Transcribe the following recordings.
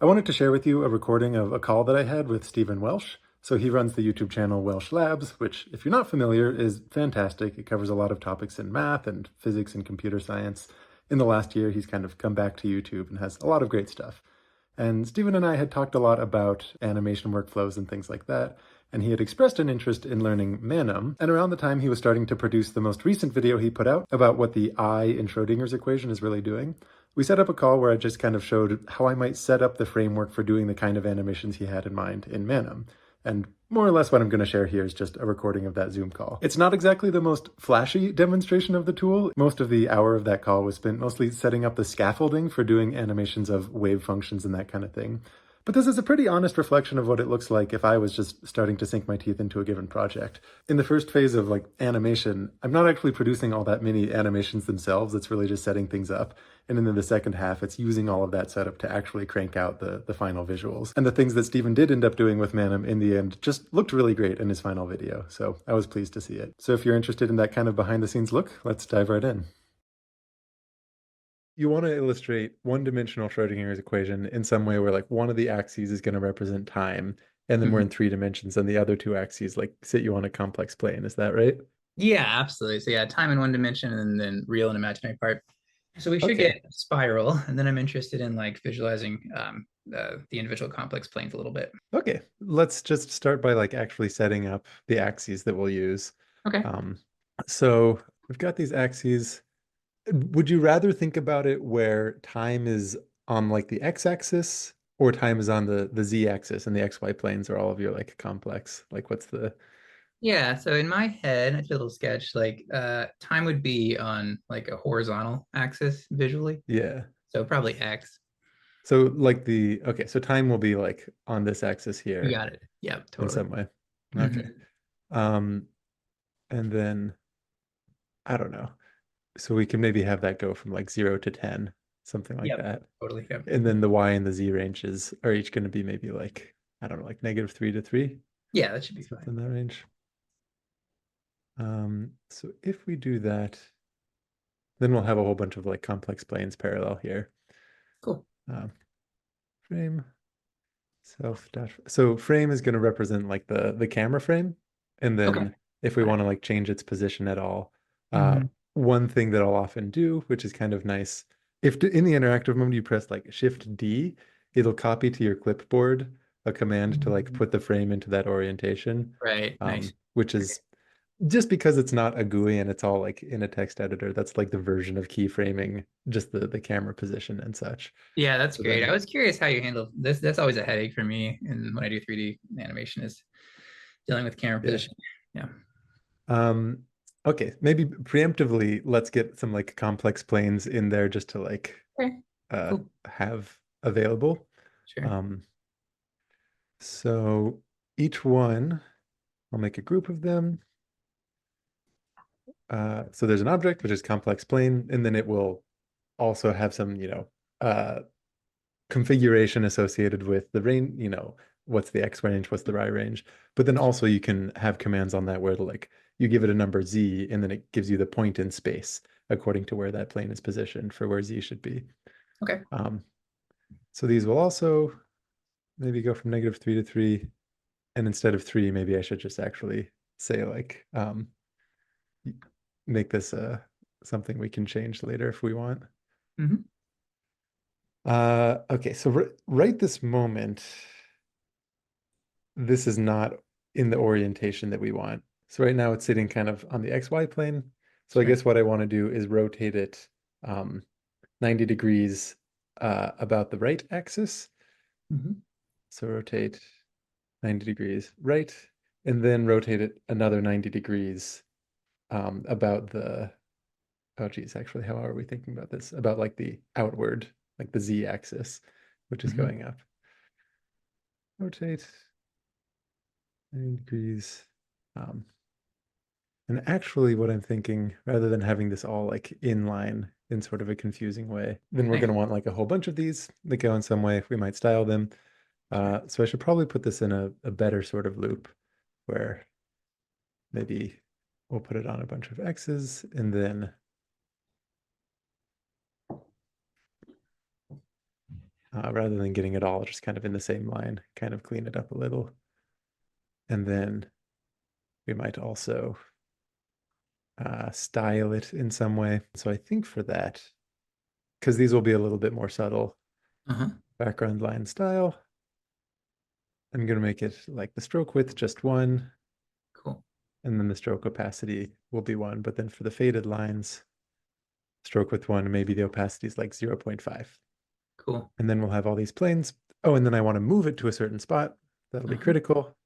I wanted to share with you a recording of a call that I had with Stephen Welch. So he runs the YouTube channel Welch Labs, which, if you're not familiar, is fantastic. It covers a lot of topics in math and physics and computer science. In the last year, he's kind of come back to YouTube and has a lot of great stuff. And Stephen and I had talked a lot about animation workflows and things like that, and he had expressed an interest in learning Manim, and around the time he was starting to produce the most recent video he put out about what the I in Schrodinger's equation is really doing, we set up a call where I just kind of showed how I might set up the framework for doing the kind of animations he had in mind in Manim. And more or less what I'm going to share here is just a recording of that Zoom call. It's not exactly the most flashy demonstration of the tool. Most of the hour of that call was spent mostly setting up the scaffolding for doing animations of wave functions and that kind of thing. But this is a pretty honest reflection of what it looks like if I was just starting to sink my teeth into a given project. In the first phase of animation, I'm not actually producing all that many animations themselves. It's really just setting things up. And then in the second half, it's using all of that setup to actually crank out the final visuals. And the things that Stephen did end up doing with Manim in the end just looked really great in his final video. So I was pleased to see it. So if you're interested in that kind of behind the scenes look, let's dive right in. You want to illustrate one-dimensional Schrodinger's equation in some way where one of the axes is going to represent time, and then we're in 3 dimensions, and the other two axes sit you on a complex plane. Is that right? Yeah, absolutely. So yeah, time in one dimension and then real and imaginary part. So we should get Okay. spiral, and then I'm interested in visualizing the individual complex planes a little bit. Okay. Let's just start by actually setting up the axes that we'll use. Okay. Um, so we've got these axes. Would you rather think about it where time is on the x-axis or time is on the z-axis and the xy planes are all of your complex? What's the Yeah, so in my head, I did a little sketch, time would be on a horizontal axis visually. yeah. So probably X. So okay, so time will be on this axis You here got it. Yeah, in totally. some way. Okay. Hmm. Um, and then I don't know. So we can maybe have that go from 0 to 10, something like Yep, that. totally. Yep. And then the y and the z ranges are each going to be maybe I don't know, -3 to 3, Yeah, that should be fine. something in that range. So if we do that, then we'll have a whole bunch of complex planes parallel here. Cool. Um, frame self dash. So frame is going to represent the camera frame, and Okay. then if we Got want it. to change its position at all, uh, Hmm. one thing that I'll often do, which is kind of nice, if in the interactive mode you press Shift D, it'll copy to your clipboard a command to put the frame into that orientation, Right. Nice. which is just because it's not a GUI and it's all in a text editor. That's the version of keyframing, just the camera position and such. Yeah, that's So great. I then, was curious how you handle this. That's always a headache for me, and when I do 3D animation, is dealing with camera yeah. position. Yeah. Um, okay, maybe preemptively, let's get some complex planes in there just to Okay. Cool. have available. Sure. Um, so each one, I'll make a group of them. So there's an object, which is complex plane, and then it will also have some, uh, configuration associated with the range, what's the X range, what's the Y range. But then also you can have commands on that where you give it a number Z and then it gives you the point in space according to where that plane is positioned for where Z should be. Okay. Um, so these will also maybe go from -3 to 3. And instead of 3, maybe I should just actually say make this something we can change later if we want. Hmm. Okay, so right this moment, this is not in the orientation that we want. So right now it's sitting kind of on the XY plane. So I Sure. guess what I want to do is rotate it 90 degrees about the right axis. Hmm. So rotate 90 degrees right, and then rotate it another 90 degrees about oh geez, actually, how are we thinking about this? About the outward, the Z axis, which is Hmm. going up. Rotate 90 degrees. Um, And actually, what I'm thinking, rather than having this all in line in sort of a confusing way, then we're going Nice. to want a whole bunch of these that go in some way. We might style them. Sure. So I should probably put this in a better sort of loop where maybe we'll put it on a bunch of X's and then rather than getting it all just kind of in the same line, kind of clean it up a little. And then we might also style it in some way. So I think for that, because these will be a little bit more subtle, Uh-huh. background line style, I'm going to make it like the stroke width just one, Cool. and then the stroke opacity will be one. But then for the faded lines, stroke width one, maybe the opacity is like 0.5. Cool. And then we'll have all these planes. Oh, and then I want to move it to a certain spot. That'll be Uh-huh. critical.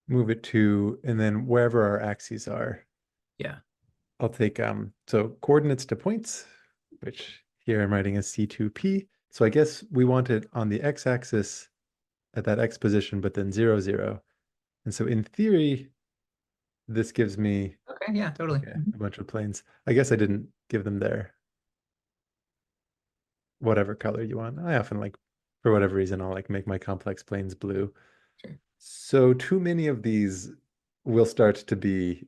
Move it to, and then wherever our axes are, Yeah. I'll take so coordinates to points, which here I'm writing as C2P. So I guess we want it on the x-axis at that x position, but then 0, 0. And so in theory, this gives me Okay. Yeah, totally. a bunch of planes. I guess I didn't give them their whatever color you want. I often like, for whatever reason, I'll like make my complex planes blue. Sure. So too many of these will start to be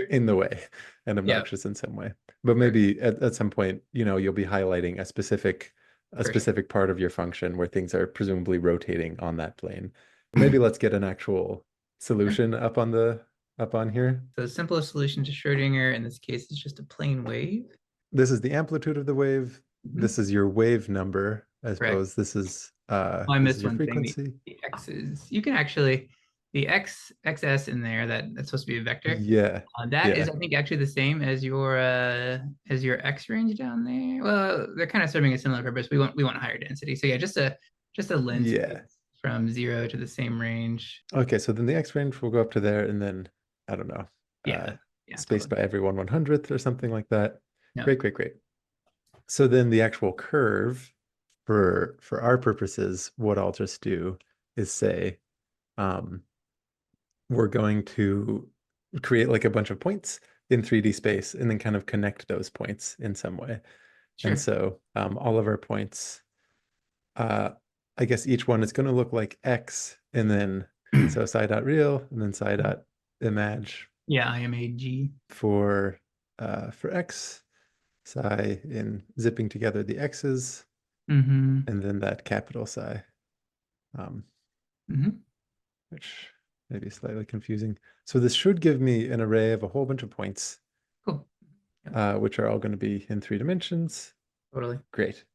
in the way and Yeah, obnoxious in some way. But sure. maybe at some point, you'll be highlighting a For sure. specific part of your function where things are presumably rotating on that plane. Maybe let's get an actual Sure. solution up on here. So the simplest solution to Schrodinger in this case is just a plane wave. This is the amplitude of the wave. Mhm. This is your wave number, I Correct. suppose. Oh, I This is missed your one thing. frequency. The x's. You can actually the xs in there that's supposed to be a vector. Yeah. That is, Yeah. I think, actually the same as your x range down there. Well, they're kind of serving a similar purpose. We want higher density. So yeah, just a lens Yeah. from 0 to the same range. Okay, so then the X range will go up to there and then I don't know, uh Yeah, yeah, spaced totally. by every 1/100th or something like that. Yeah, Great, great, great. So then the actual curve for our purposes, what I'll just do is say um we're going to create like a bunch of points in 3D space and then kind of connect those points in some way. And sure. so all of our points, uh, I guess each one is going to look like X and then so psi dot real and then psi dot image Yeah, IMAG. for X, psi in zipping together the X's, Mm-hmm. and then that capital psi, um, Mm-hmm. which may be slightly confusing. So this should give me an array of a whole bunch of points, Cool. Yeah, which are all going to be in 3 dimensions. totally. Great.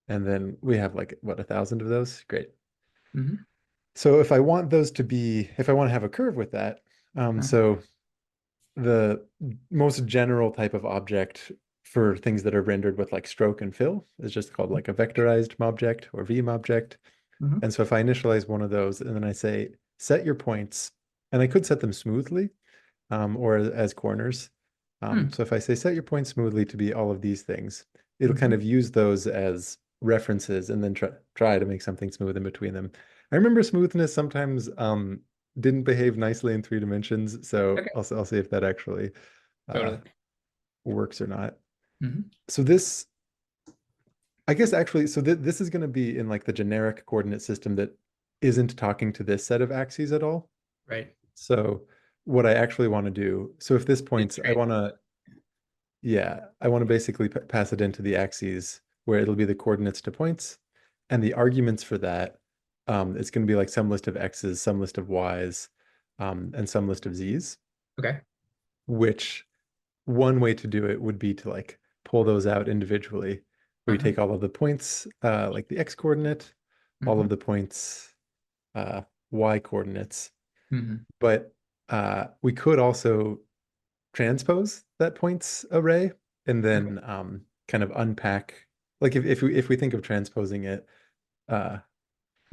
And then we have like, what, 1,000 of those? Great. Mm-hmm. So if I want those to be, if I want to have a curve with that, so the most general type of object for things that are rendered with like stroke and fill is just called like a vectorized object or Vim object. Mm-hmm. And so if I initialize one of those and then I say set your points, and I could set them smoothly or as corners. Mm-hmm. So if I say set your points smoothly to be all of these things, it'll kind Mm-hmm. of use those as references and then try to make something smooth in between them. I remember smoothness sometimes didn't behave nicely in 3 dimensions, so Okay, I'll see if that actually uh, totally. works or not. Mm-hmm. So this, I guess actually, so this is going to be in like the generic coordinate system that isn't talking to this set of axes at all. Right. So what I actually want to do, so if this It's points, great. I want to basically pass it into the axes where it'll be the coordinates to points, and the arguments for that, it's going to be like some list of x's, some list of y's, and some list of z's, Okay. which one way to do it would be to like pull those out individually, where you Uh-huh. take all of the points, like the x coordinate, all Mm-hmm. of the points, uh, y coordinates. Mm-hmm. But we could also transpose that points array and Okay. then kind of unpack. Like if we think of transposing it, uh,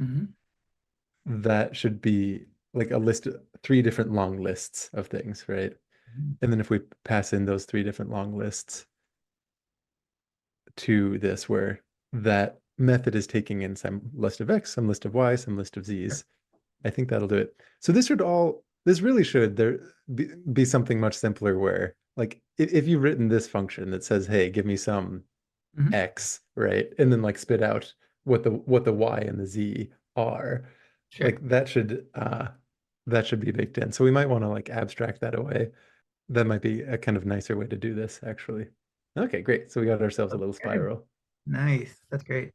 Mm-hmm. that should be like a list, 3 different long lists of things, right? And then if we pass in those 3 different long lists to this, where that method is taking in some list of x, some list of y, some list of Sure. z's, I think that'll do it. So this really should be something much simpler where like if you've written this function that says, hey, give me some Mm-hmm. x, right? And then like spit out what the y and the z are, like Sure. that should be baked in. So we might want to like abstract that away. That might be a kind of nicer way to do this, actually. Okay, great. So we got ourselves a little Okay. spiral. Nice. That's great.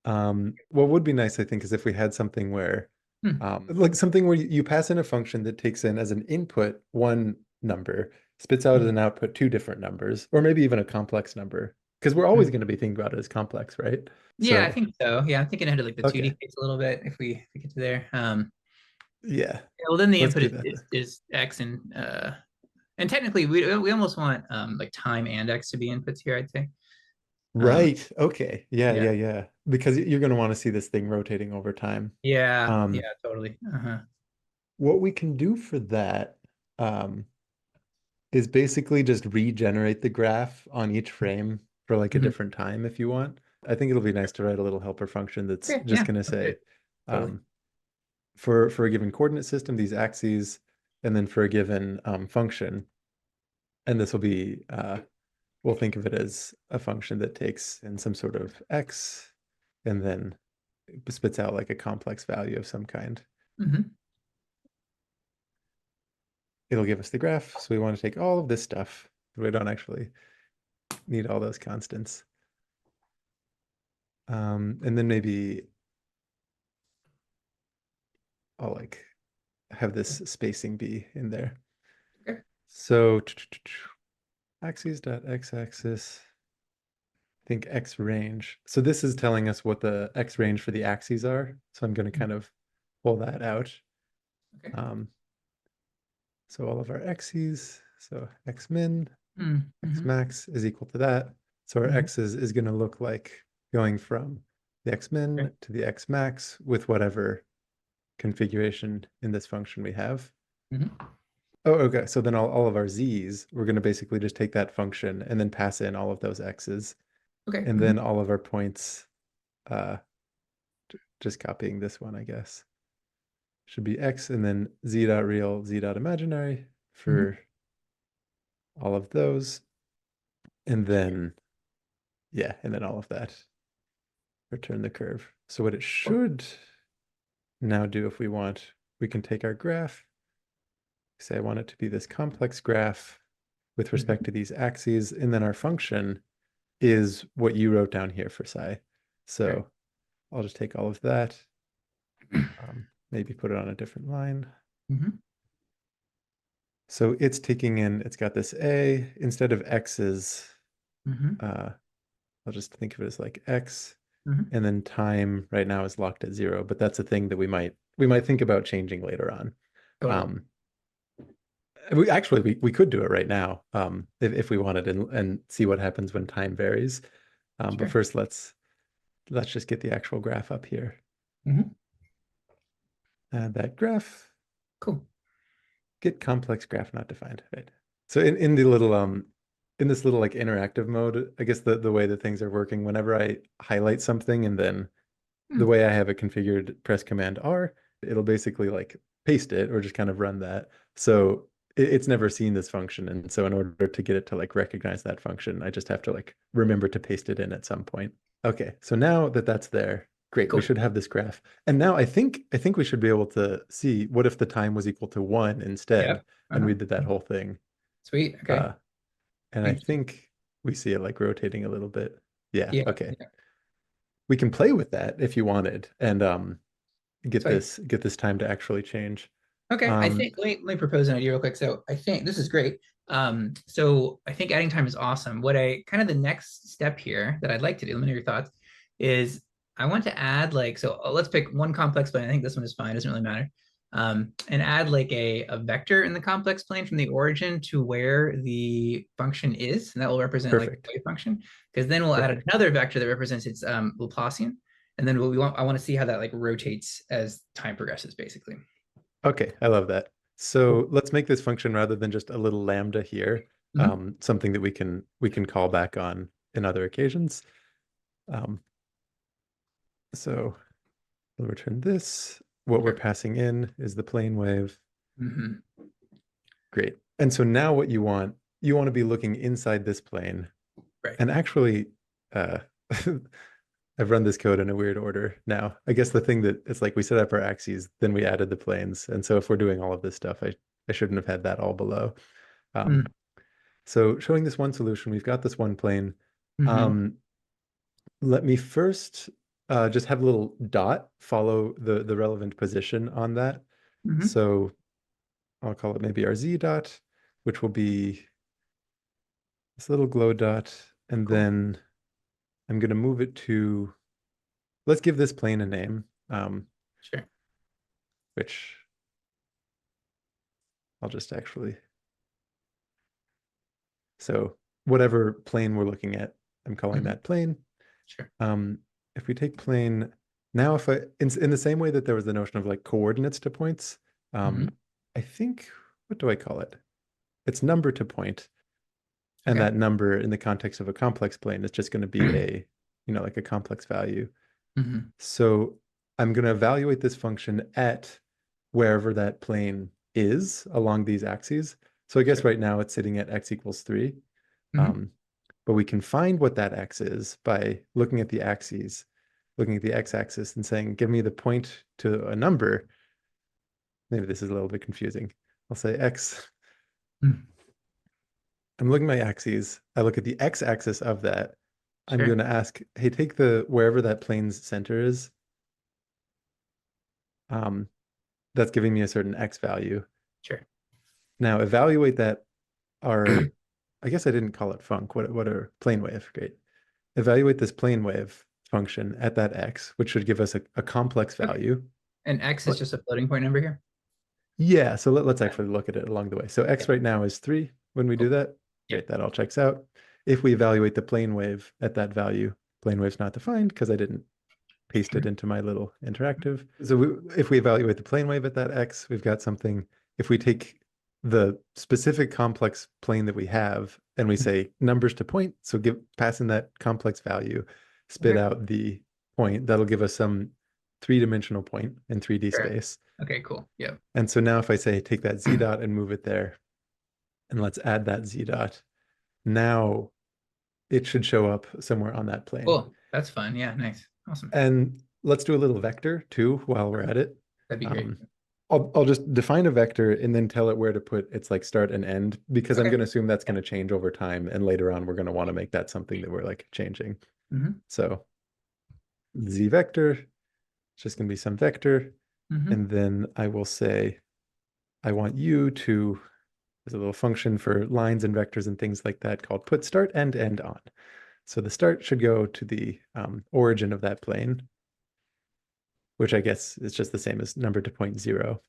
What would be nice, I think, is if we had something where, Hmm. like something where you pass in a function that takes in as an input one number, spits out as Hmm. an output two different numbers, or maybe even a complex number, because we're always Hmm. going to be thinking about it as complex, right? Yeah, I So, think so. Yeah, I'm thinking ahead of like the 2D okay, case a little bit if we get to there. yeah, Yeah, well, then the let's input do that then. is x and technically we almost want like time and x to be inputs here, I'd say. Um, Right. Okay. Yeah, yeah, yeah, yeah. Because you're going to want to see this thing rotating over time. yeah, Um, yeah, totally. Uh-huh. what we can do for that, um, is basically just regenerate the graph on each frame for like a Hmm. different time if you want. I think it'll be nice to write a little helper function that's Okay, just yeah, going to let's do say, it. Totally. um, for a given coordinate system, these axes, and then for a given function, and this will be, we'll think of it as a function that takes in some sort of x, and then spits out like a complex value of some kind. Hmm. It'll give us the graph. So we want to take all of this stuff. We don't actually need all those constants. And then maybe I'll like have this spacing be in there. Okay. So axes dot x-axis, I think x range. So this is telling us what the x range for the axes are. So I'm going to kind of pull that out. Okay. Um, so all of our x's, so x min, x Mm-hmm. max is equal to that. So our Hmm. x's is going to look like going from the x Okay. min to the x max with whatever configuration in this function we have. Hmm. Oh, okay. So then all of our z's, we're going to basically just take that function and then pass in all of those x's. Okay. And Hmm. then all of our points, uh, just copying this one, I guess, should be x and then z dot real, z dot imaginary Hmm. for all of those. And then, yeah, and then all of that, return the curve. So what it Cool. should now do if we want, we can take our graph, say I want it to be this complex graph with respect Hmm. to these axes, and then our function is what you wrote down here for psi. Okay. So I'll just take all of that, maybe put it on a different line. Hmm. So it's taking in, it's got this A instead of X's. Hmm. Uh, I'll just think of it as like X, Hmm. and then time right now is locked at 0, but that's a thing that we might think about changing later on. Totally. Um, we could do it right now, if we wanted, and see what happens when time varies. But Sure. first, let's just get the actual graph up here. Hmm. Add that graph, Cool. get complex graph not defined, right? So in the little in this little like interactive mode, I guess the way that things are working, whenever I highlight something and then the Hmm. way I have it configured, press Command R, it'll basically like paste it or just kind of run that. So it's never seen this function. And so in order to get it to like recognize that function, I just have to like remember to paste it in at some point. Okay, so now that that's there, great, we Cool. should have this graph. And now I think we should be able to see what if the time was equal to 1 instead, Yep. and Uh-huh. we did that whole thing. Sweet. Okay. Uh, and I Interesting. think we see it like rotating a little bit. Yeah, Yeah. okay. Yeah. We can play with that if you wanted and get Sweet. this time to actually change. Okay, I Um, think let me propose an idea real quick. So I think this is great. So I think adding time is awesome. What I kind of the next step here that I'd like to do, let me know your thoughts, is I want to add like so let's pick one complex plane. I think this one is fine, doesn't really matter. And add like a vector in the complex plane from the origin to where the function is, and that will represent like the perfect. wave function. Because then we'll add Perfect. another vector that represents its Laplacian, and then I want to see how that like rotates as time progresses, basically. Okay, I love that. Cool. So let's make this function rather than just a little lambda here, Mhm. something that we can call back on in other occasions. Um, so we'll return this. What we're Sure. passing in is the plane wave. Hmm. Great. And so now what you want to be looking inside this plane. Right. And actually, uh, I've run this code in a weird order now. I guess the thing that it's like we set up our axes, then we added the planes. And so if we're doing all of this stuff, I shouldn't have had that all below. Um, so showing this one solution, we've got this one plane. Mm-hmm. Um, let me first just have a little dot follow the relevant position on that. Hmm. So I'll call it maybe our z dot, which will be this little glow dot. And Cool. then I'm going to move it to, let's give this plane a name, Sure. which I'll just actually, so whatever plane we're looking at, I'm calling Hmm. that plane. Sure. Um, if we take plane, now if I, in the same way that there was the notion of like coordinates to points, Hmm. I think, what do I call it? It's number to point. And Okay. that number in the context of a complex plane is just going to be a, like a complex value. Hmm. So I'm going to evaluate this function at wherever that plane is along these axes. So I guess Sure. right now it's sitting at x equals 3. Hmm. Um, but we can find what that x is by looking at the axes, looking at the x-axis and saying, give me the point to a number. Maybe this is a little bit confusing. I'll say x. I'm looking at my axes. I look at the x-axis of that. I'm going Sure. to ask, hey, take the wherever that plane's center is. Um, that's giving me a certain x value. Sure. Now evaluate that our, I guess I didn't call it func. What are plane wave? Great. Evaluate this plane wave function at that x, which should give us a complex Okay. value. And X is But just a floating point number here. yeah, so let's actually look at it along the way. So x Yeah. right now is 3 when we do Cool. that. Yep. Great, that all checks out. If we evaluate the plane wave at that value, plane wave's not defined because I didn't paste it Sure. into my little interactive. So if we evaluate the plane wave at that x, we've got something. If we take the specific complex plane that we have and we say numbers to point, so pass in that complex value, spit Okay. out the point, that'll give us some three-dimensional point in 3D Sure. space. Okay, cool. Yep. And so now if I say take that z dot and move it there, and let's add that z dot, now it should show up somewhere on that plane. Cool. That's fun. Yeah, nice. Awesome. And let's do a little vector too while we're at it. That'd be great. Um, I'll just define a vector and then tell it where to put its like start and end because I'm Okay. going to assume that's Yeah. going to change over time. And later on, we're going to want to make that something that we're like changing. Hmm. So z vector, it's just going to be some vector. Hmm. And then I will say, I want you to, there's a little function for lines and vectors and things like that called put start and end on. So the start should go to the origin of that plane, which I guess is just the same as number to point 0.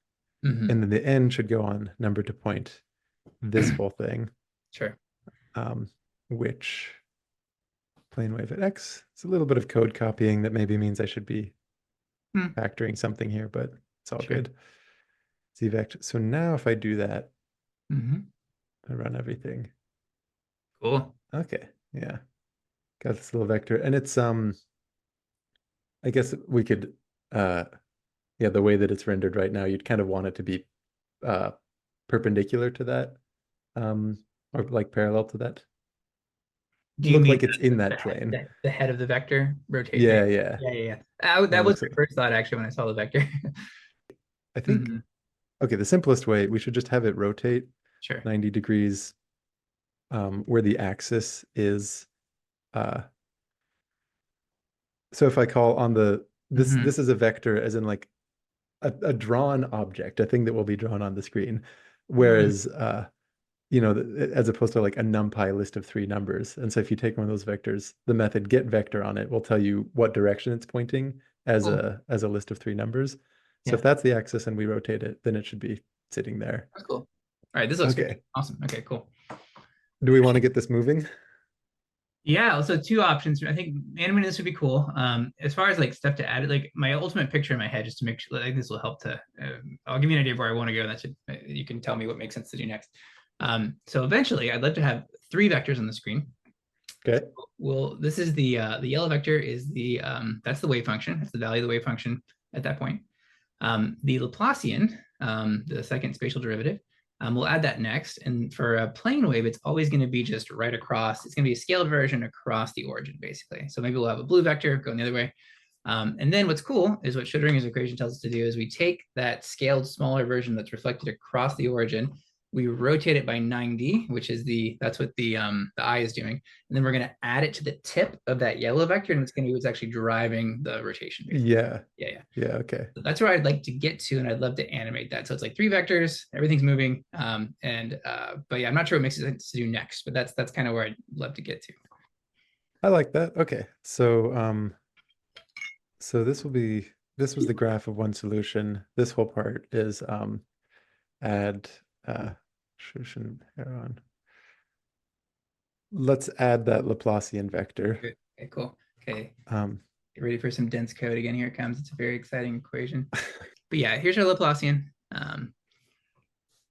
Hmm. And then the end should go on number to point this whole thing, Sure. um, which plane wave at x. It's a little bit of code copying that maybe means I should be Hmm. factoring something here, but it's all Sure. good. Zvect. So now if I do that, Hmm. I run everything. Cool. Okay, yeah, got this little vector, and it's I guess we could uh, yeah, the way that it's rendered right now, you'd kind of want it to be uh perpendicular to that, or like parallel to that. Do you Look mean like it's in that plane. the head of the vector rotate? Yeah, yeah. Yeah, yeah, yeah. Yeah, That it was looks my like first thought actually when I saw the vector. I think Hmm. okay, the simplest way, we should just have it rotate Sure. 90 degrees where the axis is. Uh, so if I call on Hmm. this is a vector as in like a drawn object, a thing that will be drawn on the screen. Hmm. Whereas, as opposed to like a NumPy list of 3 numbers. And so if you take one of those vectors, the method get vector on it will tell you what direction it's pointing as Cool. a list of 3 numbers. So Yeah, if that's the axis and we rotate it, then it should be sitting there. that's cool. All right, this looks great. Okay. Awesome. Okay, cool. Do we want to get this moving? Yeah, so two options. I think animating this would be cool. As far as like stuff to add, like my ultimate picture in my head, just to make sure like this will help to. I'll give you an idea of where I want to go, and that should you can tell me what makes sense to do next. So eventually, I'd love to have 3 vectors on the screen. Okay. Well, this is the yellow vector is the that's the wave function. That's the value of the wave function at that point. The Laplacian, the second spatial derivative, we'll add that next. And for a plane wave, it's always going to be just right across. It's going to be a scaled version across the origin, basically. So maybe we'll have a blue vector going the other way. And then what's cool is what Schrödinger's equation tells us to do is we take that scaled smaller version that's reflected across the origin. we rotate it by 90, which is that's what the eye is doing. And then we're going to add it to the tip of that yellow vector, and it's going to be what's actually driving the rotation, basically. Yeah. Yeah, yeah. Yeah. Okay. So that's where I'd like to get to, and I'd love to animate that. So it's like three vectors, everything's moving. But yeah, I'm not sure what makes sense to do next, but that's kind of where I'd love to get to. I like that. Okay. So this was the graph of one solution. This whole part is add solution heron. Let's add that Laplacian vector. Okay, cool. Okay. Um, Get ready for some dense code again. Here it comes. It's a very exciting equation. But yeah, here's our Laplacian.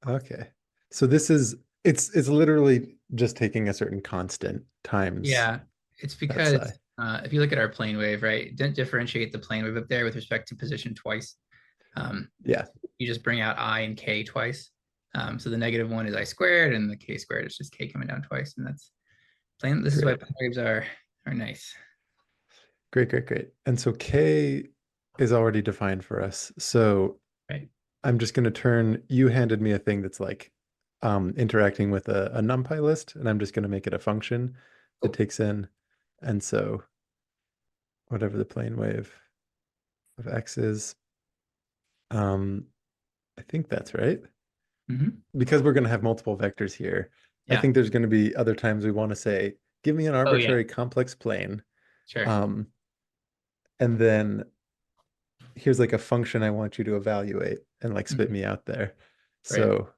okay. So this is it's literally just taking a certain constant times Yeah, it's that because psi. if you look at our plane wave, right, don't differentiate the plane wave up there with respect to position twice. Yeah, You just bring out I and K twice. So the negative one is I squared, and the K squared is just K coming down twice, and that's plane. This is why great. plane waves are nice. Great, great, great. And so K is already defined for us. So Right. I'm just going to turn, you handed me a thing that's like interacting with a NumPy list, and I'm just going to make it a function that Cool. takes in. And so whatever the plane wave of X is, um, I think that's right. Mm-hmm. Because we're going to have multiple vectors here, I Yeah. think there's going to be other times we want to say, give me an Oh yeah. arbitrary complex plane. Sure. Um, and then here's like a function I want you to evaluate and like spit Mhm. me out there. Right. So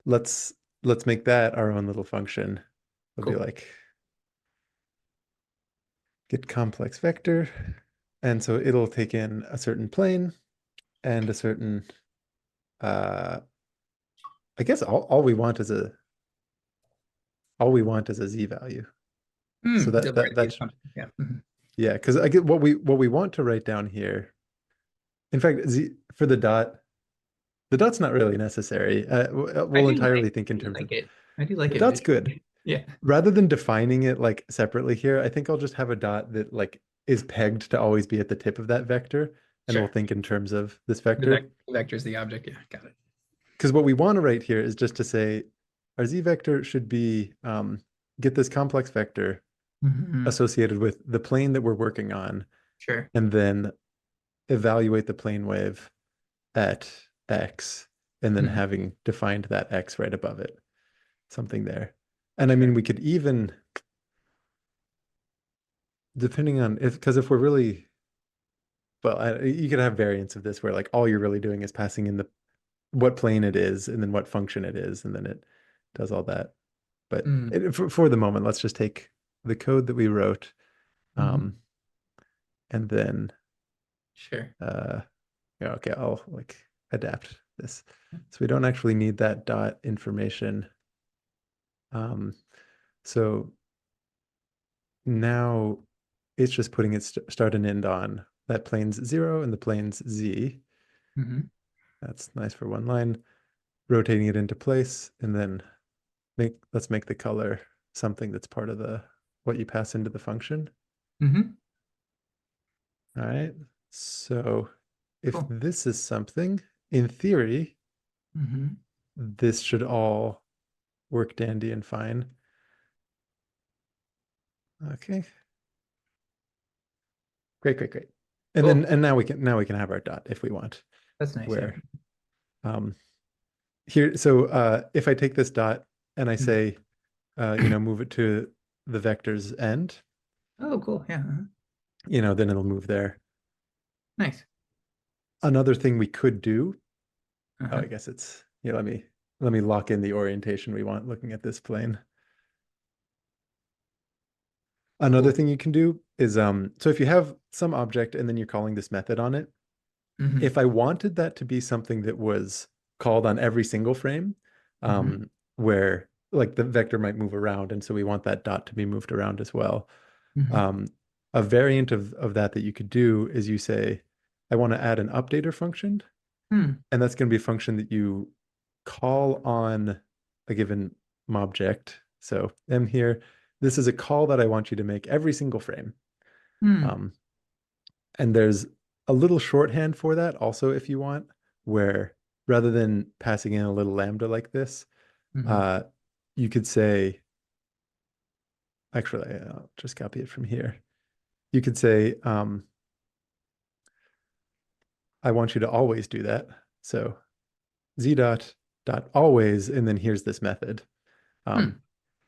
let's let's make that our own little function. It'll be Cool. like get complex vector. And so it'll take in a certain plane and a certain I guess all we want is a z value. So The word is that's something. Yeah. Mhm. yeah, because I get what we want to write down here. In fact, z for the dot's not really necessary. I We'll do entirely like think I in do terms of like it. I do like the it dot's good. visually. Yeah. Rather than defining it like separately here, I think I'll just have a dot that like is pegged to always be at the tip of that vector, and we'll Sure. think in terms of this The vector. vector is the object. Yeah. Got it. Because what we want to write here is just to say our z vector should be get this complex vector Mhm. associated with the plane that we're working on, Sure. and then evaluate the plane wave at x, and then Mhm. having defined that x right above it, something there. And I mean, Sure. we could even, depending on because if we're really, well, you could have variants of this where like all you're really doing is passing in the what plane it is and then what function it is, and then it does all that. But Mm. for the moment, let's just take the code that we wrote, Mhm. um, and then Sure. uh, yeah, okay, I'll like adapt this. So we don't actually need that dot information. Um, so now it's just putting its start and end on that plane's 0 and the plane's z. Mhm. That's nice for one line. Rotating it into place, and then let's make the color something that's part of the what you pass into the function. Mhm. All right. So if Cool. this is something, in theory, Mhm. this should all work dandy and fine. Okay. Great, great, great. And then Cool. and now we can have our dot if we want. That's nice. Yeah. Where um here so if I take this dot and I Mhm. say move it to the vector's end, Oh, cool. Yeah. then it'll move there. Nice. Another thing we could do, oh, Uh-huh. I guess it's let me lock in the orientation we want looking at this plane. Another Cool. thing you can do is so if you have some object and then you're calling this method on it, Mhm. if I wanted that to be something that was called on every single frame, Mhm. where like the vector might move around, and so we want that dot to be moved around as well. Mhm. Um, a variant of that you could do is you say, I want to add an updater function, Hmm. and that's going to be a function that you call on a given object. So M here, this is a call that I want you to make every single frame. Hmm. Um, and there's a little shorthand for that also if you want, where rather than passing in a little lambda like this, Hmm. uh, you could say, actually, I'll just copy it from here. You could say, I want you to always do that. So z dot always, and then here's this method. Um,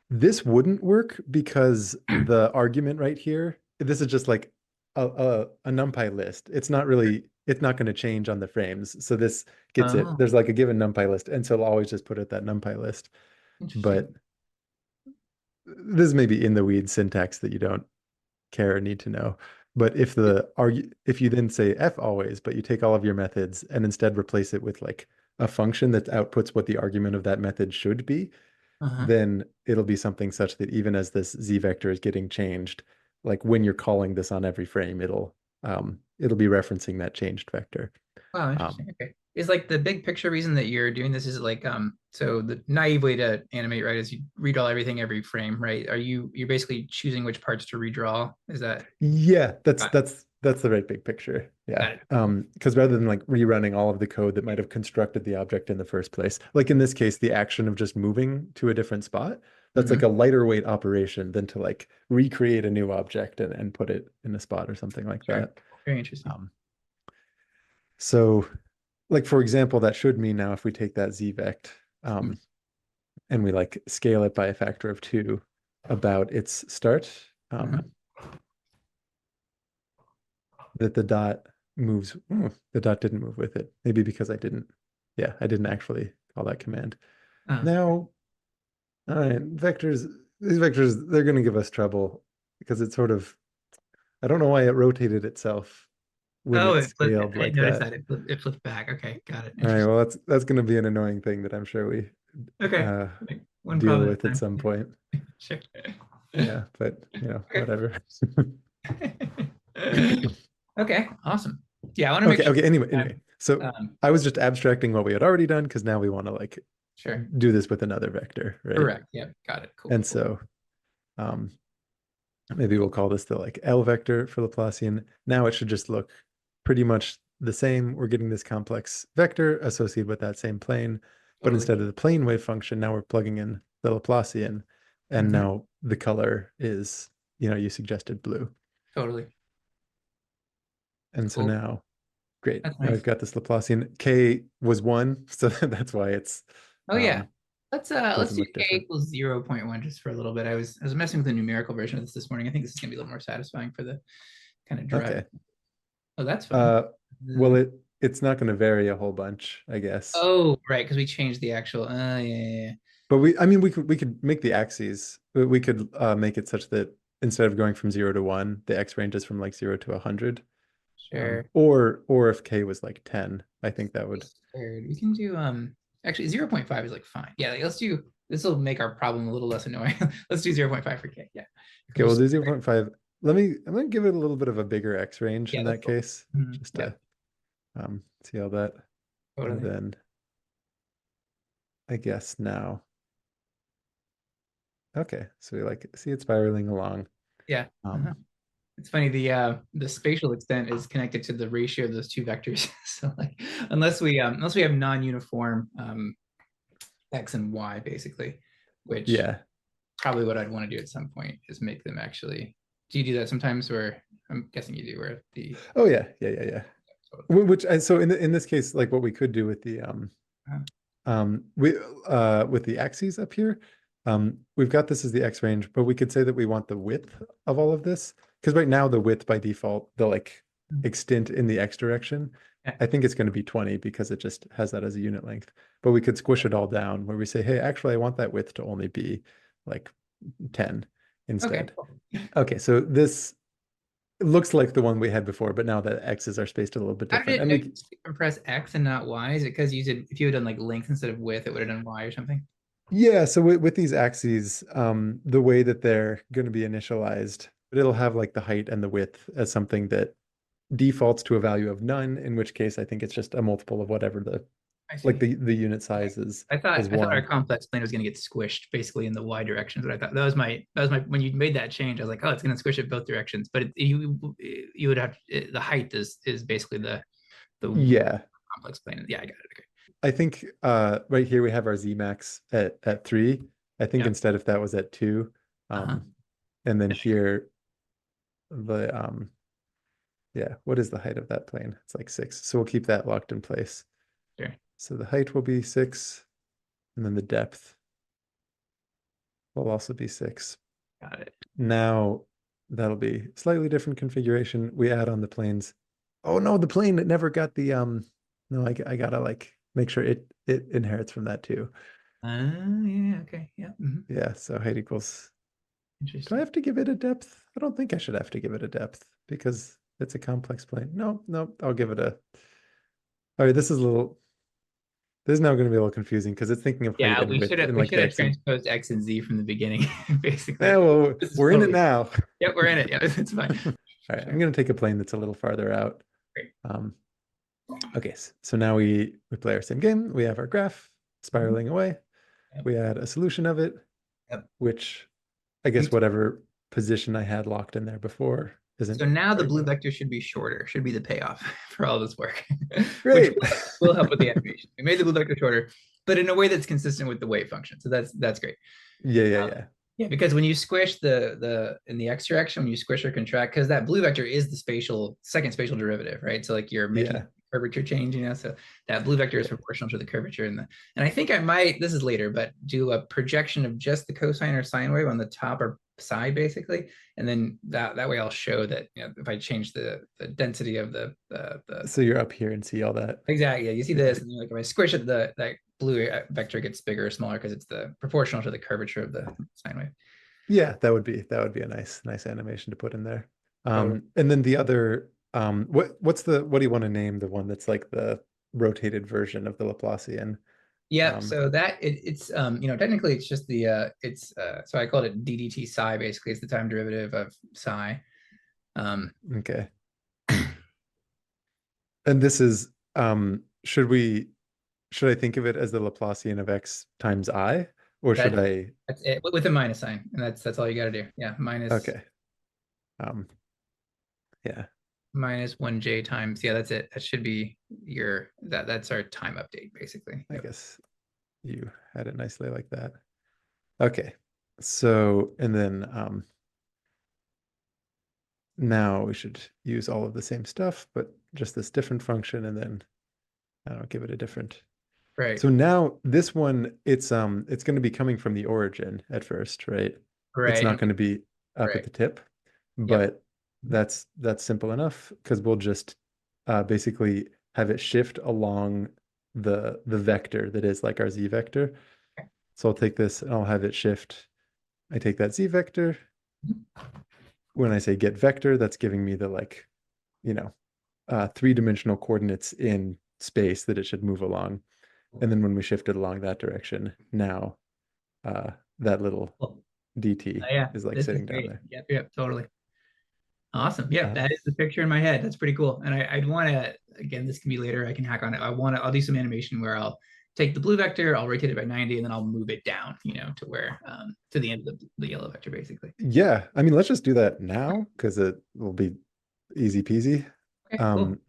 Hmm. this wouldn't work because the argument right here, this is just like a NumPy list. It's not going to change on the frames. So this gets it. Oh, There's like a given NumPy list, and so it'll always just put it that NumPy list. interesting. But this may be in the weeds syntax that you don't care or need to know. But if you then say f always, but you take all of your methods and instead replace it with like a function that outputs what the argument of that method should be, Uh-huh. then it'll be something such that even as this z vector is getting changed, like when you're calling this on every frame, it'll be referencing that changed vector. Wow, Um, interesting. Okay. Is like the big picture reason that you're doing this is like so the naive way to animate, right, is you redraw everything every frame, right? You're basically choosing which parts to redraw? Is that Yeah, got that's the right big picture. Yeah. got it. Cool. Because rather than like rerunning all of the code that might have constructed the object in the first place, like in this case, the action of just moving to a different spot, that's like Hmm. a lighter weight operation than to like recreate a new object and put it in a spot or something like Sure. that. Very interesting. Um, so like for example, that should mean now if we take that z vect Hmm. and we like scale it by a factor of two about its start, Uh-huh. that the dot moves. The dot didn't move with it. Maybe because I didn't actually call that command. Oh, Now, all right, these vectors, they're going to give us trouble because it's sort of, I don't know why it rotated itself when oh, it it flipped. scaled I didn't like notice that. that it flipped back. Okay, got it. All right, Interesting. well, that's going to be an annoying thing that I'm sure we Okay. uh, Like, one deal problem at with a at time. some point. Sure. Yeah, but Okay. whatever. Okay, awesome. Yeah, I want to make Okay, sure okay. Anyway. I'm So um I was just abstracting what we had already done because now we want to like sure. do this with another vector, right? Correct. Yeah, got it. Cool, And cool. so um, maybe we'll call this the like L vector for Laplacian. Now it should just look pretty much the same. We're getting this complex vector associated with that same plane, but Totally. instead of the plane wave function, now we're plugging in the Laplacian, and Hmm. now the color is, you suggested blue. Totally. And so Cool. now, great. That's Now we've nice. got this Laplacian. K was one, so that's why it's Oh yeah. Let's doesn't do look k different. equals 0.1 just for a little bit. I was messing with the numerical version of this morning. I think this is gonna be a little more satisfying for the kind of drive. Okay. Oh, that's fun. Uh, well, Uh, it's not going to vary a whole bunch, I guess. oh, right, because we changed the actual. Yeah, yeah, yeah. But I mean, we could make the axes. We could make it such that instead of going from 0 to 1, the x ranges from like 0 to 100. Sure. Or if k was like 10, I think that would. Squared. We can do actually 0.5 is like fine. Yeah, like, let's do this will make our problem a little less annoying. Let's do 0.5 for k. Yeah. Okay, We'll we'll do square. 0.5. I'm gonna give it a little bit of a bigger x range Yeah, in that's that cool. case, Mhm. just Yeah, to see how that. And totally. then I guess now. Okay, so we like see it spiraling along. Yeah. Um, Uh-huh. It's funny, the spatial extent is connected to the ratio of those two vectors. So like unless we have non-uniform x and y basically, which yeah. probably what I'd want to do at some point is make them actually. Do you do that sometimes where I'm guessing you do where the Oh yeah, yeah, yeah, yeah. Which and so in this case, like what we could do with the uh, we with the axes up here, we've got this as the x range, but we could say that we want the width of all of this because right now the width by default, the like extent in the x direction, yeah. I think it's going to be 20 because it just has that as a unit length. But we could squish it all down where we say, hey, actually, I want that width to only be like 10 Okay, instead. cool. Okay, so this looks like the one we had before, but now the x's are spaced a little bit How did different. it And we compress x and not y? Is it because you did if you had done like length instead of width, it would have done y or something? Yeah, so with these axes, the way that they're going to be initialized, it'll have like the height and the width as something that defaults to a value of none, in which case I think it's just a multiple of whatever I like see. the unit Okay. size I is thought our one. complex plane was going to get squished basically in the y directions. But I thought that was my when you made that change, I was like, oh, it's going to squish it both directions. But you would have the height is basically the Yeah. complex plane. Yeah, I got it. Okay. I think right here we have our Z max at 3. I think Yeah. instead if that was at 2. Uh-huh. Um, and then here the yeah, what is the height of that plane? It's like 6. So we'll keep that locked in place. Sure. So the height will be 6, and then the depth will also be 6. Got it. Now that'll be slightly different configuration. We add on the planes. Oh no, the plane it never got the no, I gotta like make sure it inherits from that too. Yeah, okay. Yeah. Yeah, so height equals. Do I Interesting. have to give it a depth? I don't think I should have to give it a depth because it's a complex plane. No, no, I'll give it a. All right, this is now going to be a little confusing because it's thinking of height Yeah, and width in we like should the have X and. transposed X and Z from the beginning, basically. Yeah, well, This is we're in it totally, now. yeah, we're in it. Yeah, it's fine. All right, I'm Sure. going to take a plane that's a little farther out. Great. Um, okay, so now we play our same game. We have our graph Mhm. spiraling away. Yep. We add a solution of it, Yep. which I guess whatever position I had locked in there before isn't So now the very blue important. vector should be shorter, should be the payoff for all this work, which Great. will help with the animation. We made the blue vector shorter, but in a way that's consistent with the wave function. So that's great. Yeah, yeah, Um, yeah. yeah, because when you squish the in the x direction, when you squish or contract, because that blue vector is the spatial second spatial derivative, right? So like you're making Yeah. curvature change, so that blue vector is Yeah. proportional to the curvature and I think I might, this is later, but do a projection of just the cosine or sine wave on the top or side basically, and then that way I'll show that if I change the density of the So you're up here and see all that. exactly, yeah, you see Yeah. this, and like if I squish it, that blue vector gets bigger or smaller because it's the proportional to the curvature of the sine wave. Yeah, that would be a nice animation to put in there. Totally. And then the other what do you want to name the one that's like the rotated version of the Laplacian? Yeah, Um, so that it's technically it's just the it's so I called it DDT psi, basically it's the time derivative of psi. Um okay. And this is should I think of it as the Laplacian of x times I, or should that I that's it with a minus sign, and that's all you got to do. Yeah, okay. Um yeah, minus 1j times, yeah, that's it. That should be your that's our time update basically. I Yep. guess you had it nicely like that. Okay. So and then now we should use all of the same stuff, but just this different function, and then I don't know, give it a different. Right. So now this one, it's going to be coming from the origin at first, right? It's Right. not going to be up at Right. the tip, Yep. but that's simple enough because we'll just basically have it shift along the vector that is like our z vector. So I'll take this and I'll have it shift. I take that z vector. When I say get vector, that's giving me the like, you know, three-dimensional coordinates in space that it should move along. And then when we shift it along that direction, now that little Cool. dt Yeah, is like this is sitting down great. there. Yep, yep, totally. Awesome. Yep, Uh, that is the picture in my head. That's pretty cool. And I'd want to, again, this can be later. I can hack on it. I'll do some animation where I'll take the blue vector, I'll rotate it by 90, and then I'll move it down, to where, to the end of the yellow vector, basically. yeah, I mean, let's just do that now because it will be easy peasy. Okay, cool. Um,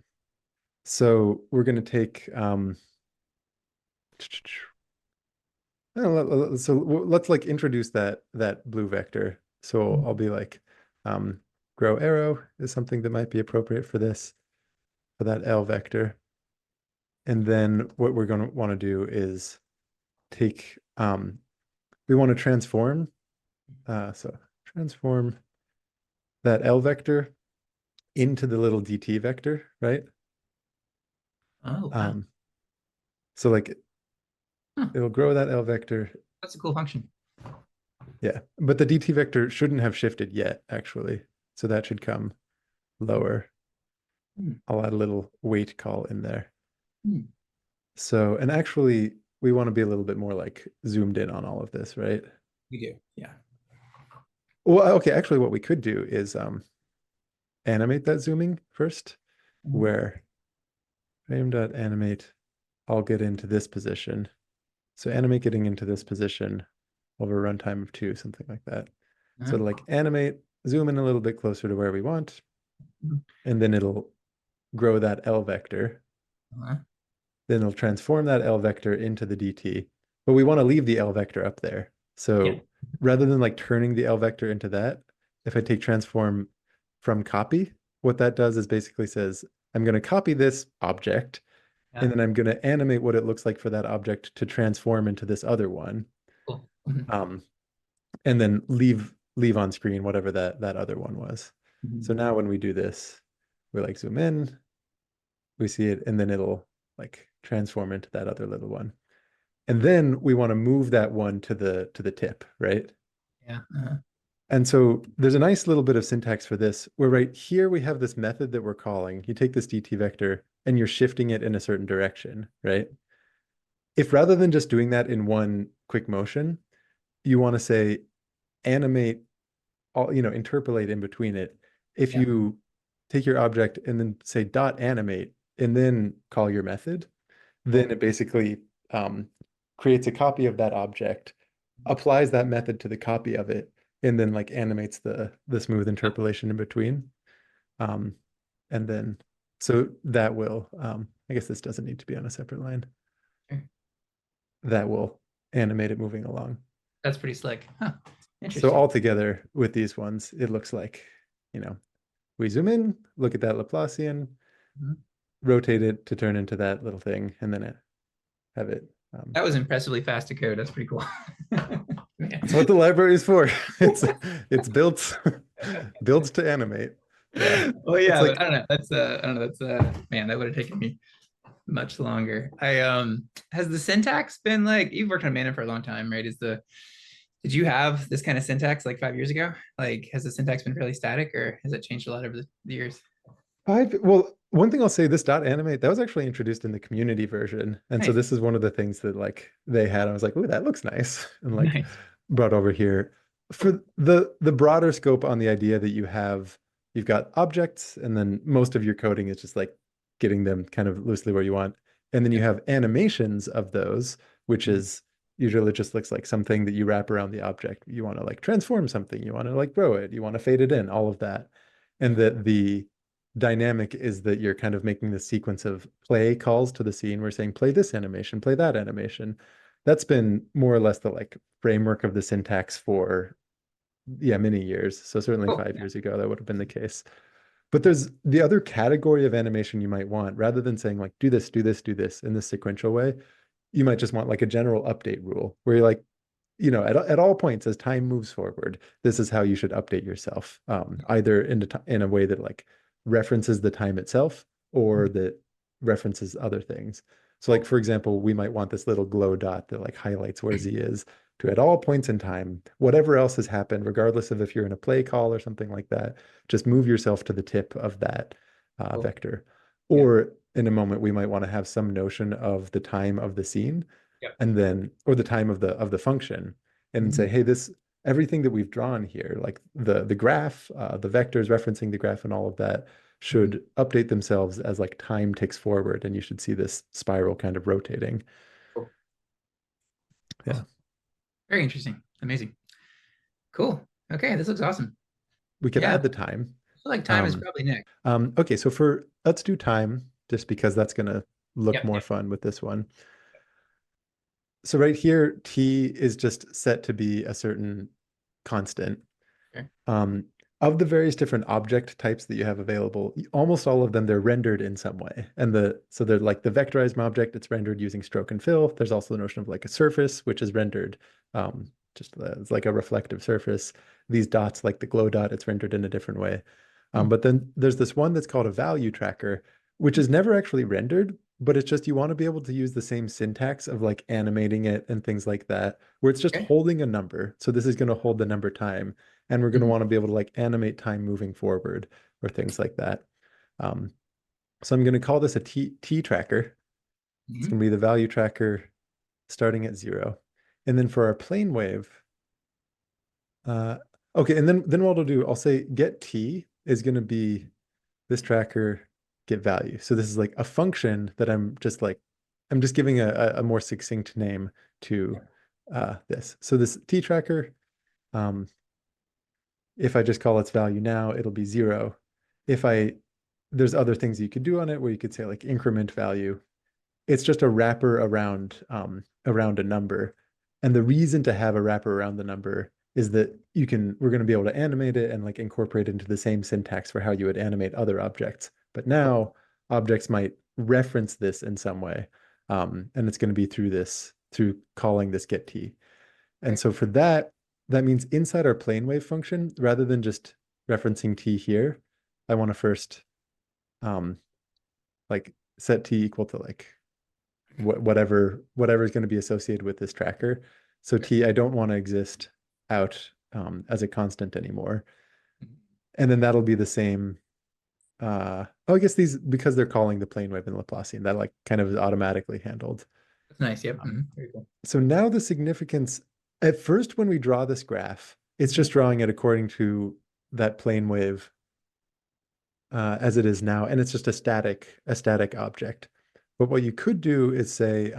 so we're going to take, so let's like introduce that blue vector. So I'll be like, um, grow arrow is something that might be appropriate for this, for that L vector. And then what we're going to want to do is take, we want to transform, so transform that L vector into the little dt vector, right? Oh, wow. Um, so like Huh, it'll grow that L vector. that's a cool function. Yeah, but the dt vector shouldn't have shifted yet, actually. So that should come lower. Hmm, I'll add a little weight call in there. hmm. So, and actually, we want to be a little bit more like zoomed in on all of this, right? We do. Yeah. Well, okay, actually, what we could do is animate that zooming first, Mhm. where frame.animate, I'll get into this position. So animate getting into this position over a runtime of 2, something like that. So to Uh-huh. like animate, zoom in a little bit closer to where we want, Mhm. and then it'll grow that L vector. Uh-huh. then it'll transform that L vector into the dt. But we want to leave the L vector up there. Yeah. So rather than like turning the L vector into that, if I take transform from copy, what that does is basically says, I'm going to copy this object, Yeah. and then I'm going to animate what it looks like for that object to transform into this other one. Cool. Mhm. Um, and then leave on screen whatever that other one was. So Mhm. now when we do this, we like zoom in, we see it, and then it'll like transform into that other little one. And then we want to move that one to the tip, right? Yeah. And so there's a nice little bit of syntax for this, where right here we have this method that we're calling. You take this dt vector and you're shifting it in a certain direction, right? If rather than just doing that in one quick motion, you want to say animate all, interpolate in between it. If Yeah. you take your object and then say dot animate and then call your method, then Cool. it basically um, creates a copy of that object, applies that method to the copy of it, and then like animates the smooth interpolation in between. Um, and then so that will I guess this doesn't need to be on a separate line. Sure. That will animate it moving along. That's pretty slick. Huh. So Interesting. altogether with these ones, it looks like, you know, we zoom in, look at that Laplacian, Mhm. rotate it to turn into that little thing, and then have it. That was impressively fast to code. That's pretty cool. That's what the Man. library is for. It's built built to animate. Yeah. Well, It's yeah, but like I don't know. I don't know. That's man, that would have taken me much longer. I has the syntax been like you've worked on Manim for a long time, right? Did you have this kind of syntax like 5 years ago? Like, has the syntax been fairly static or has it changed a lot over the years? well, one thing I'll say, this dot animate, that was actually introduced in the community version. And so Nice. this is one of the things that like they had. I was like, "Ooh, that looks nice." And like Nice. brought over here for the broader scope on the idea that you've got objects and then most of your coding is just like getting them kind of loosely where you want. And then you Yep. have animations of those, which Mhm. is usually just looks like something that you wrap around the object. You want to like transform something, you want to like grow it, you want to fade it in, all of that. And that the dynamic is that you're kind of making the sequence of play calls to the scene. We're saying play this animation, play that animation. That's been more or less the like framework of the syntax for many years. So certainly Cool. 5 Yeah. years ago that would have been the case. But there's the other category of animation you might want, rather than saying like do this, do this, do this in this sequential way, you might just want like a general update rule where you're like, at all points as time moves forward, this is how you should update yourself, either in a way that like references the time itself or Mhm. that references other things. So, like Cool. for example, we might want this little glow dot that like highlights where Z is to at all points in time, whatever else has happened, regardless of if you're in a play call or something like that, just move yourself to the tip of that Cool. vector. Yeah. Or in a moment, we might want to have some notion of the time of the scene Yep. and then or the time of the function and say, Mhm. hey, this everything that we've drawn here, like the graph, the vectors referencing the graph and all of that Mhm. should update themselves as like time ticks forward and you should see this spiral kind of rotating. Cool. Yeah. Awesome. Very interesting. Amazing. Cool. Okay, this looks awesome. We could Yeah. add I the time. feel like time is Um, probably next. okay, so for let's do time just because that's gonna look Yep. more Yep. fun with this one. So right here, t is just set to be a certain constant. Sure. Um, of the various different object types that you have available, almost all of them, they're rendered in some way. And so they're like the vectorized object, it's rendered using stroke and fill. There's also the notion of like a surface, which is rendered just as like a reflective surface. These dots, like the glow dot, it's rendered in a different way. Cool. But then there's this one that's called a value tracker, which is never actually rendered, but it's just you want to be able to use the same syntax of like animating it and things like that, where it's just Okay. holding a number. So this is going to hold the number time and we're going to Mhm. want to be able to like animate time moving forward or things like that. Um, so I'm going to call this a T tracker. It's going Mhm. to be the value tracker starting at 0. And then for our plane wave, uh, okay, and then what I'll do, I'll say get T is going to be this tracker get value. So this is like a function that I'm just giving a more succinct name to this. So this T tracker, um, if I just call its value now, it'll be 0. If I, there's other things you could do on it where you could say like increment value. it's just a wrapper around a number. And the reason to have a wrapper around the number is that we're going to be able to animate it and like incorporate it into the same syntax for how you would animate other objects. But Cool. now objects might reference this in some way. And it's going to be through calling this get t. And Okay. so for that, that means inside our plane wave function, rather than just referencing t here, I want to first um, like set t equal to like whatever is going to be associated with this tracker. So Okay. t, I don't want to exist out as a constant anymore. And then that'll be the same. Oh, I guess these, because they're calling the plane wave in Laplacian, that like kind of is automatically handled. That's nice. Yep. Um, Very cool. so now the significance, at first when we draw this graph, it's just drawing it according to that plane wave as it is now, and it's just a static object. But what you could do is say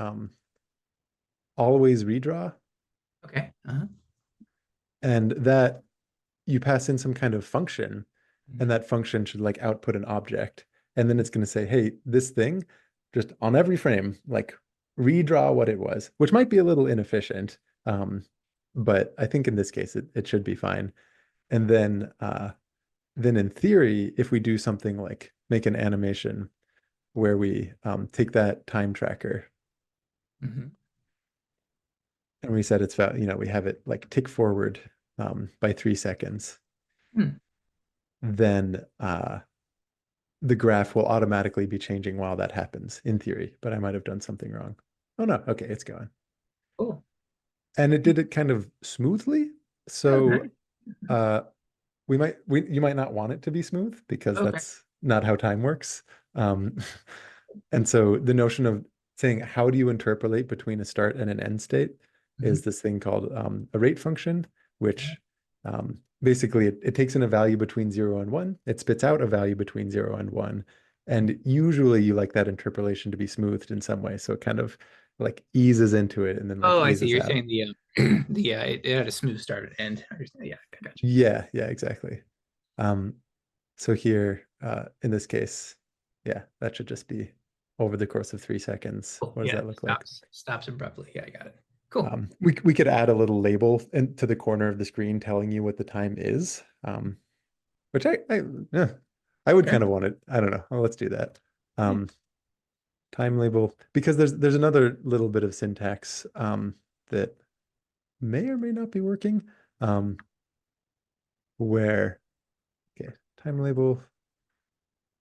always redraw, Okay. Uh-huh. and that you pass in some kind of function, and Mhm. that function should like output an object, and then it's going to say, hey, this thing, just on every frame, like redraw what it was, which might be a little inefficient, but I think in this case it should be fine. And then in theory, if we do something like make an animation where we take that time tracker Mhm. and we set its value, we have it like tick forward by 3 seconds, Hmm. then the graph will automatically be changing while that happens, in theory, but I might have done something wrong. Oh no, okay, it's going. Cool. And it did it kind of smoothly. Oh, So nice. uh, you might not want it to be smooth because Okay. that's not how time works. Um, and so the notion of saying how do you interpolate between a start and an end state Mhm. is this thing called a rate function, which basically it takes in a value between 0 and 1. It spits out a value between 0 and 1. And usually you like that interpolation to be smoothed in some way. So it kind of like eases into it and then like Oh, I see. eases You're out. saying the it had a smooth start and end. I understand. Yeah, I got you. Yeah, yeah, exactly. Um, So here, in this case, yeah, that should just be over the course of 3 seconds. Cool. What does Yeah, that look like? stops abruptly. Yeah, I got it. Cool. We could add a little label to the corner of the screen telling you what the time is, which yeah, I would Okay. kind of want it. I don't know. Well, let's do that. Yeah. Um, time label, because there's another little bit of syntax that may or may not be working. Um, where okay, time label.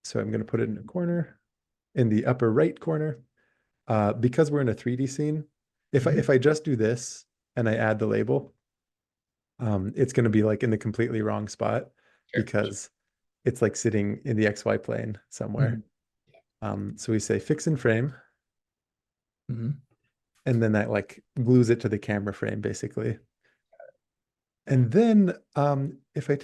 So I'm going to put it in a corner, in the upper right corner. Because we're in a 3D scene, if I Mhm. if I just do this and I add the label, it's going to be like in the completely wrong spot Sure. because it's like sitting in the XY plane somewhere. Mhm. So we say fix in frame, Mhm. and then that like glues it to the camera frame basically. And then if I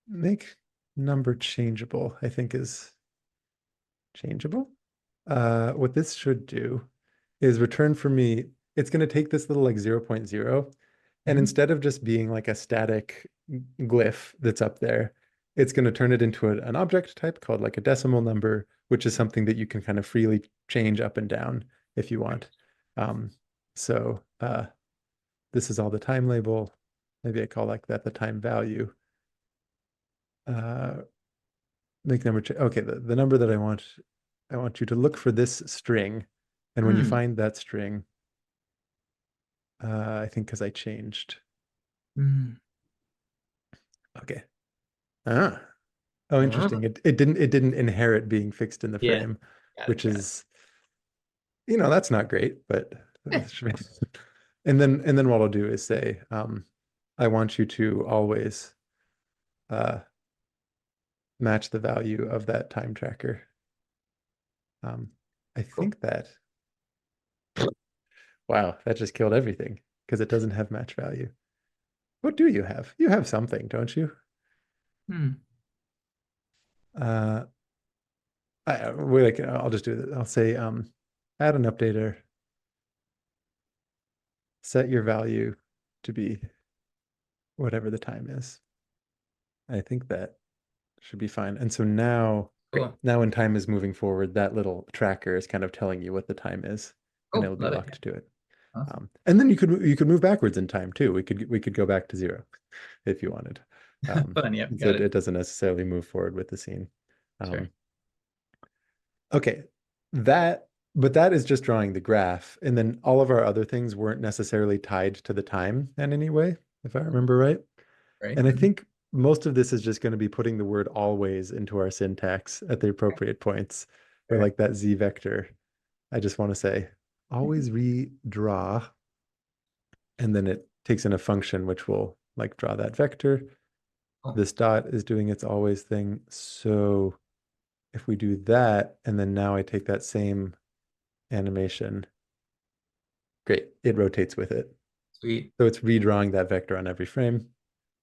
make number changeable, I think is changeable. What this should do is return for me, it's going to take this little like 0.0, and Mhm. instead of just being like a static glyph that's up there, it's going to turn it into an object type called like a decimal number, which is something that you can kind of freely change up and down if you want. Um, so this is all the time label. Maybe I call like that the time value. Uh, make number okay, the number that I want you to look for this string, and when you Mm. find that string, I think because I changed. Mm. Okay. Ah. Oh, Oh. interesting. It didn't inherit being fixed in the Yeah. frame, Got it. which Got it. is, that's not great, but Eh. and then what I'll do is say, I want you to always uh match the value of that time tracker. Um, I Cool. think that, wow, that just killed everything because it doesn't have match value. What do you have? You have something, don't you? Hmm. Uh, wait, like, I'll just do it. I'll say, add an updater, set your value to be whatever the time is. I think that should be fine. And so now Great. Cool. Now when time is moving forward, that little tracker is kind of telling you what the time is, and Cool. it'll be Love it. Yeah. locked to it. Awesome. And then you could move backwards in time too. We could go back to zero if you wanted. Fun. Yep. So Got it it. doesn't necessarily move forward with the scene. Sure. Um, okay, that but that is just drawing the graph, and then all of our other things weren't necessarily tied to the time in any way, if I remember right. Right. And I think most of this is just going to be putting the word always into our syntax at the appropriate points, or Sure. like that z vector. I just want to say always redraw, and then it takes in a function which will like draw that vector. Cool. This dot is doing its always thing. So if we do that, and then now I take that same animation, great, it rotates with it. Sweet. So it's redrawing that vector on every frame.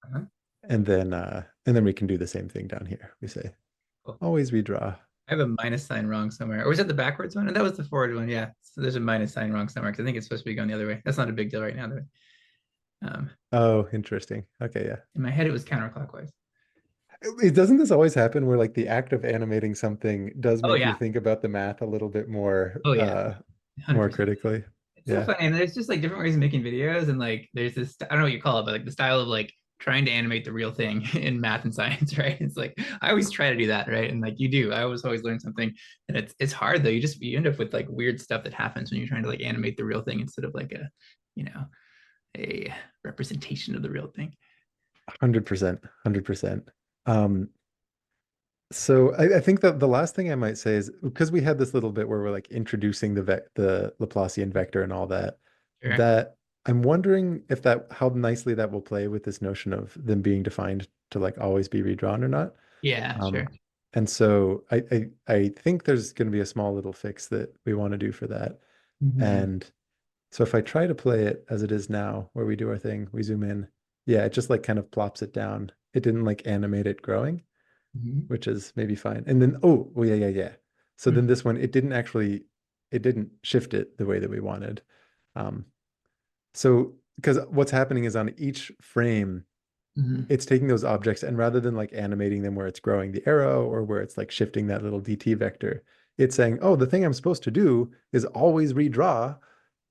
Uh-huh. And then we can do the same thing down here. We say Cool. always redraw. I have a minus sign wrong somewhere. Or was that the backwards one? And that was the forward one. Yeah. So there's a minus sign wrong somewhere because I think it's supposed to be going the other way. That's not a big deal right now, though. Um, Oh, interesting. Okay, yeah. in my head, it was counterclockwise. It doesn't this always happen where like the act of animating something does Oh make you yeah. think about the math a little bit more Oh yeah. more 100%. critically? It's so Yeah. funny. And there's just like different ways of making videos. And like there's this, I don't know what you call it, but like the style of like trying to animate the real thing in math and science, right? It's like I always try to do that, right? And like you do. I always learn something. And it's hard though. You end up with like weird stuff that happens when you're trying to like animate the real thing instead of like you know, a representation of the real thing. 100%. 100%. Um, so I think that the last thing I might say is because we had this little bit where we're like introducing the Laplacian vector and all that, Sure. that I'm wondering if that how nicely that will play with this notion of them being defined to like always be redrawn or not. Yeah, Um, sure. and so I think there's going to be a small little fix that we want to do for that. Mm-hmm. And so if I try to play it as it is now, where we do our thing, we zoom in, yeah, it just like kind of plops it down. It didn't like animate it growing, Mm-hmm. which is maybe fine. And then, oh yeah, yeah, yeah. So then this one, it didn't shift it the way that we wanted. Um, so because what's happening is on each frame, Mm-hmm. it's taking those objects and rather than like animating them where it's growing the arrow or where it's like shifting that little DT vector, it's saying, oh, the thing I'm supposed to do is always redraw.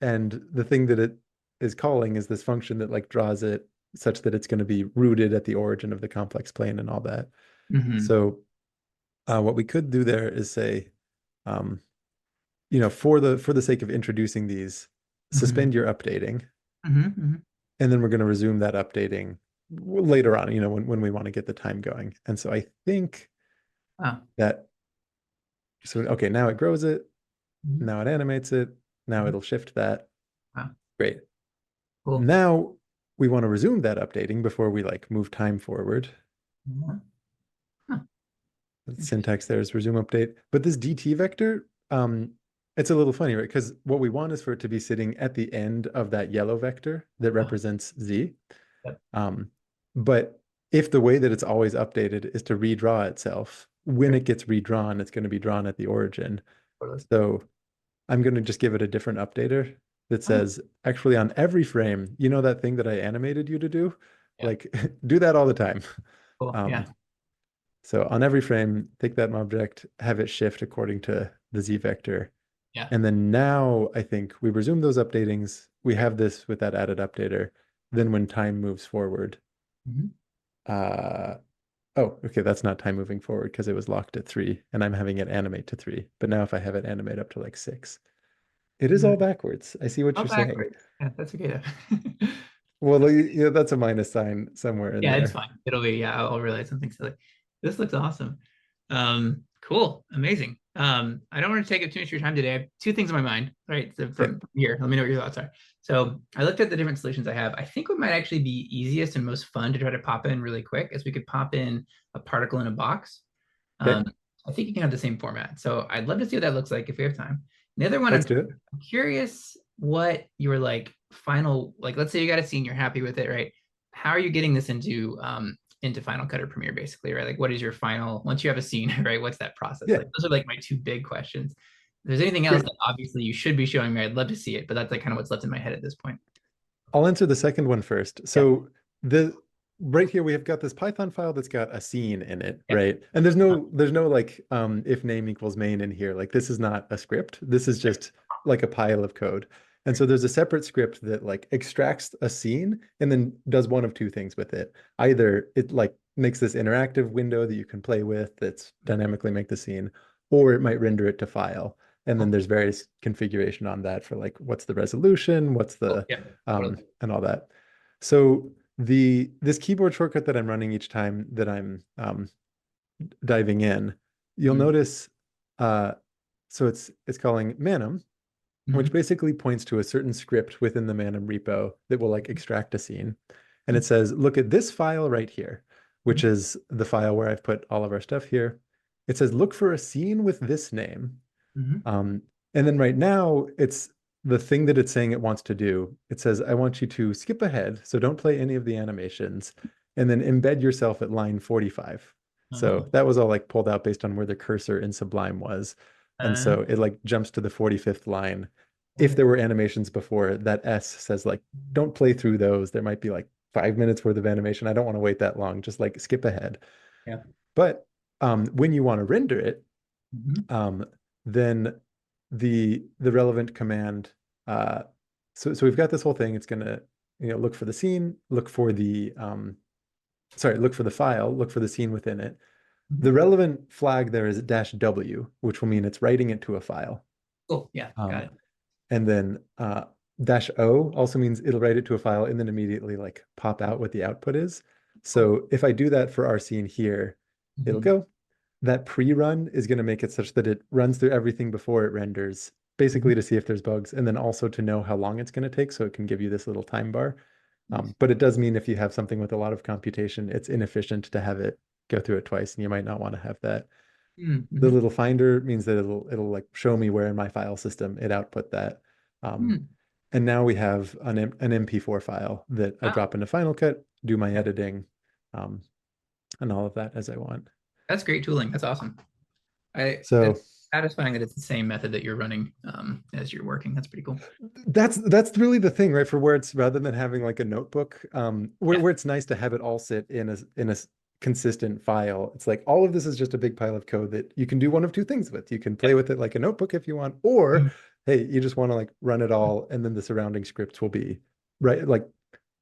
And the thing that it is calling is this function that like draws it such that it's going to be rooted at the origin of the complex plane and all that. Mm-hmm. So what we could do there is say, um, for the sake of introducing these, Mm-hmm. suspend your updating, Mm-hmm. and then we're going to resume that updating later on, when we want to get the time going. And so I think Wow. that, so, okay, now it grows it, Mm-hmm. now it animates it, now Mm-hmm. it'll shift that. Wow. Great. Cool. Now we want to resume that updating before we like move time forward. Mhm. Huh. The Interesting. syntax there is resume update. But this DT vector, it's a little funny, right? Because what we want is for it to be sitting at the end of that yellow vector that Oh, represents Z. yep. Um, but if the way that it's always updated is to redraw itself, when Sure. it gets redrawn, it's going to be drawn at the origin. Totally. So I'm going to just give it a different updater that Oh, says, actually, on every frame, that thing that I animated you to do, yeah. like do that all the time. Cool. Um, Yeah. so on every frame, take that object, have it shift according to the Z vector. Yeah. And then now I think we resume those updatings. We have this with that added updater. Then when time moves forward, Mm-hmm. uh, oh, okay, that's not time moving forward because it was locked at 3 and I'm having it animate to 3. But now if I have it animate up to like 6, it is all Mm-hmm. backwards. I see what Oh, you're saying. backwards. Yeah, that's okay though. Well, yeah, that's a minus sign somewhere in Yeah, it's there. fine. It'll be, yeah, I'll realize something silly. This looks awesome. Cool. Amazing. I don't want to take up too much of your time today. I have two things in my mind. All right. So Okay, from here, let me know what your thoughts are. So I looked at the different solutions I have. I think what might actually be easiest and most fun to try to pop in really quick is we could pop in a particle in a box. okay, Um, I think you can have the same format. So I'd love to see what that looks like if we have time. The other one let's is do it. I'm curious what your like final, like let's say you got a scene, you're happy with it, right? How are you getting this into Final Cut or Premiere, basically, right? Like, what is your final once you have a scene, right? What's that process Yeah, like? Those are like my two big questions. If there's anything else great. that obviously you should be showing me, I'd love to see it, but that's like kind of what's left in my head at this point. I'll answer the second one first. Yeah. So the right here we have got this Python file that's got a scene in it, Yeah. right? And there's no like if name equals main in here. Like this is not a script. This is just like a pile of code. And so there's a separate script that like extracts a scene and then does one of two things with it. Either it like makes this interactive window that you can play with that's dynamically make the scene, or it might render it to file. And then Cool. there's various configuration on that for like what's the resolution, what's Cool. the Yeah. Totally. and all that. So this keyboard shortcut that I'm running each time that I'm diving in, you'll Mm-hmm. notice so it's calling Manim, which Mm-hmm. basically points to a certain script within the Manim repo that will like extract a scene. And it says, look at this file right here, which Mm-hmm. is the file where I've put all of our stuff here. It says, look for a scene with this name. Mm-hmm. Um, and then right now, it's the thing that it's saying it wants to do. It says, I want you to skip ahead, so don't play any of the animations, and then embed yourself at line 45. Uh-huh. So that was all like pulled out based on where the cursor in Sublime was. And Uh, so it like jumps to the 45th line. If there were animations before, that S says like, don't play through those. There might be like 5 minutes worth of animation. I don't want to wait that long. Just like skip ahead. yeah. But when you want to render it, Mm-hmm. um, then the relevant command. Uh, so we've got this whole thing. It's gonna look for the scene, look for the look for the file, look for the scene within it. The Mm-hmm. relevant flag there is -W, which will mean it's writing it to a file. Cool. Yeah. Got Um, it. and then -O also means it'll write it to a file and then immediately like pop out what the output is. Cool. So if I do that for our scene here, it'll Mm-hmm. go. That pre-run is going to make it such that it runs through everything before it renders, basically Mm-hmm. to see if there's bugs, and then also to know how long it's going to take, so it can give you this little time bar. Nice. But it does mean if you have something with a lot of computation, it's inefficient to have it go through it twice, and you might not want to have that. The Mm-hmm. little finder means that it'll like show me where in my file system it output that. Um, Mm. and now we have an MP4 file that I Wow. drop into Final Cut, do my Yeah. editing, um, and all of that as I want. That's great tooling. That's awesome. So It's satisfying that it's the same method that you're running as you're working. That's pretty cool. that's really the thing, right? For where it's rather than having like a notebook, Yeah. where it's nice to have it all sit in a consistent file. It's like all of this is just a big pile of code that you can do one of two things with. You can Yeah. play with it like a notebook if you want, or Mhm. hey, you just want to like run it all, and then the surrounding scripts will be right, like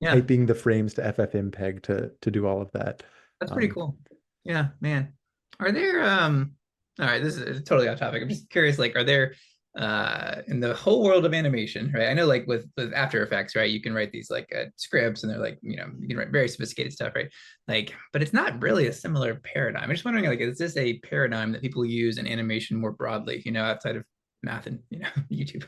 Yeah. typing the frames to FFmpeg to do all of that. That's pretty Um, cool. Yeah, man. Are there all right, this is totally off topic. I'm just curious, like, are there in the whole world of animation, right? I know like with After Effects, right? You can write these like scripts and they're like, you can write very sophisticated stuff, right? Like, but it's not really a similar paradigm. I'm just wondering, like, is this a paradigm that people use in animation more broadly, outside of math and YouTube?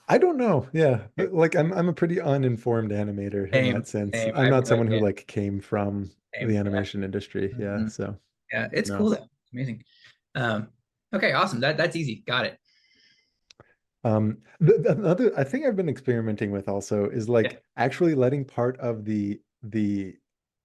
I don't know. Yeah. Like I'm a pretty uninformed animator in Same, that sense. same. I I'm have not no someone who idea. like came from the Same. Yeah. animation industry. Yeah. Mhm. So Yeah, it's no. cool though. It's amazing. Um, okay, awesome. That's easy. Got it. The another I think I've been experimenting with also is Yeah. like actually letting part of the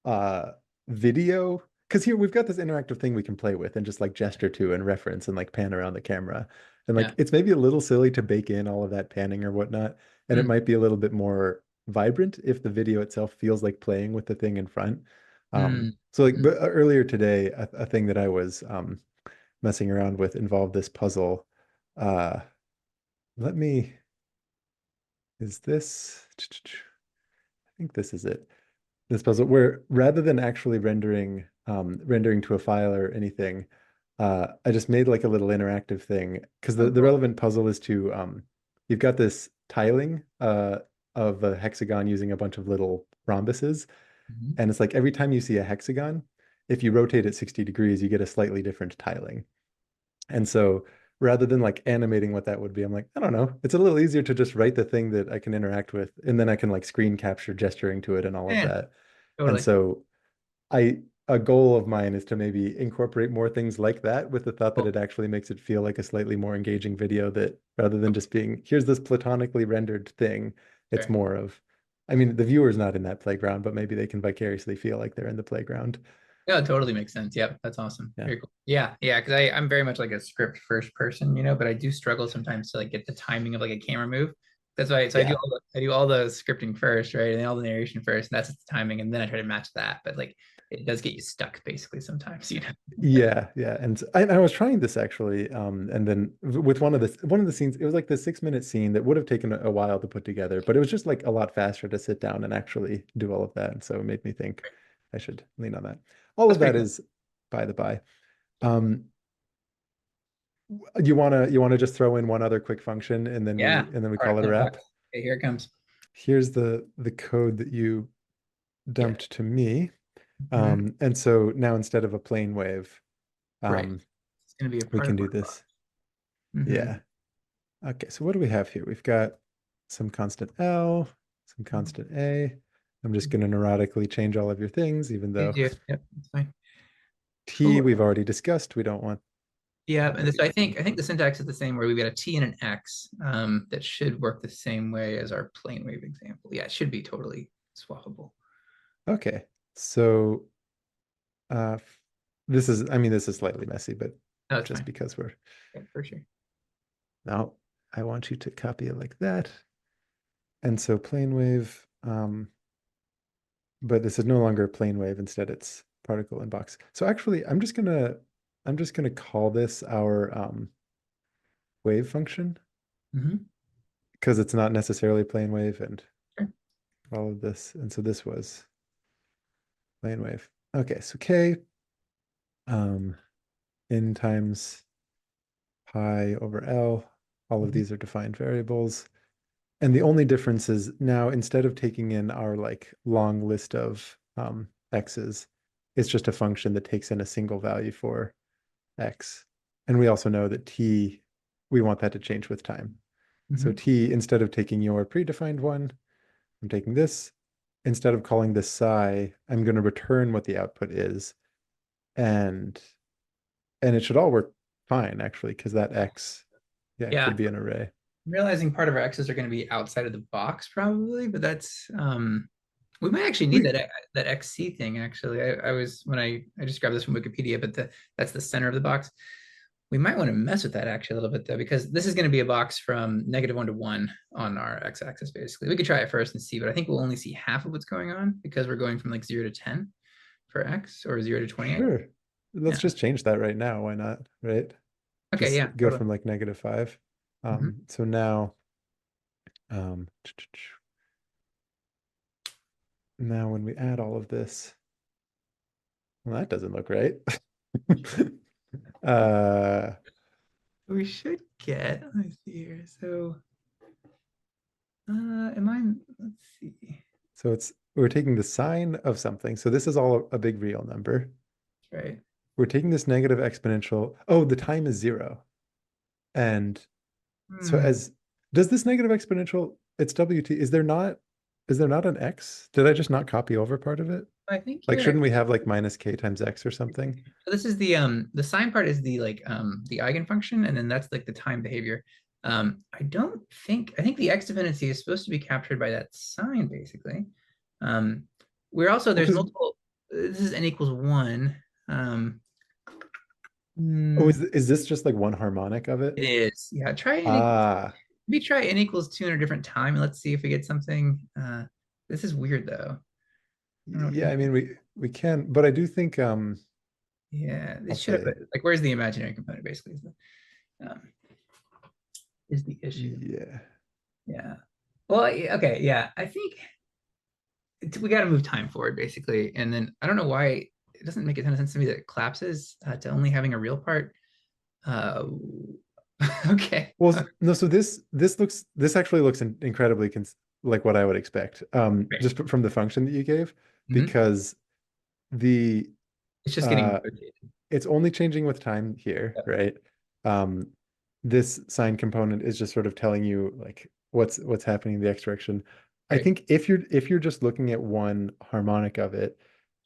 uh video, because here we've got this interactive thing we can play with and just like gesture to and reference and like pan around the camera. And like Yeah. it's maybe a little silly to bake in all of that panning or whatnot. And it Mm, might be a little bit more vibrant if the video itself feels like playing with the thing in front. mm, So like mm. but earlier today, a thing that I was messing around with involved this puzzle. Uh let me, is this, I think this is it. This puzzle where rather than actually rendering to a file or anything, I just made like a little interactive thing because Oh, the cool. relevant puzzle is to you've got this tiling of a hexagon using a bunch of little rhombuses, Mhm. and it's like every time you see a hexagon, if you rotate it 60 degrees, you get a slightly different tiling. And so rather than like animating what that would be, I'm like, I don't know. It's a little easier to just write the thing that I can interact with, and then I can like screen capture gesturing to it and all of Yeah, that. And totally. so I a goal of mine is to maybe incorporate more things like that with the thought that Cool. it actually makes it feel like a slightly more engaging video that rather than just being here's this platonically rendered thing, it's Sure. more of I mean, the viewer's not in that playground, but maybe they can vicariously feel like they're in the playground. Yeah, it totally makes sense. Yep, that's awesome. Yeah. Very cool. Yeah, yeah, because I'm very much like a script first person, but I do struggle sometimes to like get the timing of like a camera move. That's why. So Yeah. I do all the scripting first, right, and then all the narration first, and that's the timing, and then I try to match that. But like, it does get you stuck basically sometimes, you know. Yeah, yeah, and I was trying this actually, and then with one of the scenes, it was like the 6 minute scene that would have taken a while to put together, but it was just like a lot faster to sit down and actually do all of that, and so it made me think I should lean on that. All That's of that pretty cool. is by the by. Um, you wanna just throw in one other quick function, and then we Yeah. and then we All right, call it a in the wrap. box. Okay, here it comes. Here's the code that you Yeah. dumped to me, Mhm. and so now instead of a plane wave, Right. um, It's going to be a we can particle do box. this. Hmm. Yeah. Okay, so what do we have here? We've got some constant L, some constant A. I'm just going to neurotically change all of your things, even Please though do. Yep, that's fine. T Oh, we've already discussed. We don't want yeah, and that. so I think the syntax is the same where we've got a T and an X that should work the same way as our plane wave example. Yeah, it should be totally swappable. Okay, so uh, this is slightly messy, but No, that's just fine. because we're Yeah, for sure. now, I want you to copy it like that. And so plane wave, but this is no longer a plane wave. Instead, it's particle and box. So actually, I'm just gonna call this our wave function Hmm. because it's not necessarily plane wave and Sure. all of this. And so this was plane wave. Okay, so K um, n times pi over L. All of Mhm. these are defined variables. And the only difference is now instead of taking in our like long list of x's, it's just a function that takes in a single value for x. And we also know that t, we want that to change with time. So Mhm. t, instead of taking your predefined one, I'm taking this. Instead of calling this psi, I'm going to return what the output is. And and it should all work fine, actually, because that x, yeah, Yeah, could be an array. I'm realizing part of our X's are going to be outside of the box probably, but that's we might actually need We that XC thing actually. I was when I just grabbed this from Wikipedia, but that's the center of the box. We might want to mess with that actually a little bit though, because this is going to be a box from -1 to 1 on our x-axis basically. We could try it first and see, but I think we'll only see half of what's going on because we're going from like 0 to 10 for x or 0 to 20. Sure. Let's Yeah. just change that right now. Why not? Right? Okay. Just Yeah. go Totally. from like -5. Hmm. So now, um, now when we add all of this, well, that doesn't look right. uh, We should get. Let me see here. So, am I? Let's see. so we're taking the sign of something. So this is all a big real number. Right. We're taking this negative exponential. Oh, the time is 0. And so Hmm. as does this negative exponential, it's WT. Is there not an X? Did I just not copy over part of it? I think Like, you're shouldn't we have actually. like minus K times X or something? So this is the sign part is the like the eigenfunction, and then that's like the time behavior. I don't think I think the x dependency is supposed to be captured by that sign basically. Um, we're also Well, there's because multiple. This is n equals one. Um, oh, hmm, is this just like one harmonic of it it? is. Yeah. Try n equals. Ah, Maybe try n equals two in a different time, and let's see if we get something. This is weird though. I don't know what yeah. you I mean, think. we can, but I do think Yeah, I'll it should have say like where's the imaginary component basically is the issue. yeah. Yeah. Well, okay, yeah. I think we got to move time forward basically, and then I don't know why it doesn't make a ton of sense to me that it collapses to only having a real part. Uh, okay. Well, no. So this actually looks incredibly like what I would expect, Right. just from the function that you gave, Mhm. because the It's just getting uh rotated. it's only changing with time here, Yep. right? Um, this sign component is just sort of telling you like what's happening in the x direction. I Right. think if you're just looking at one harmonic of it,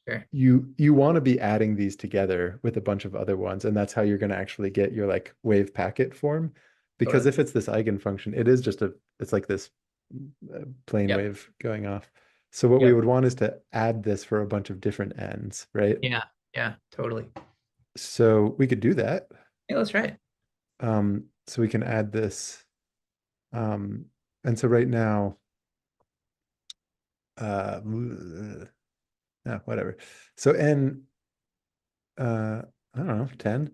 Sure. you want to be adding these together with a bunch of other ones, and that's how you're going to actually get your like wave packet form. Because Totally. if it's this eigenfunction, it's like this plane Yep. wave going off. So what we Yep. would want is to add this for a bunch of different ends, right? Yeah. Yeah. Totally. So we could do that. Yeah. Let's try it. So we can add this. Um, And so right now, no, whatever. So n, I don't know, 10.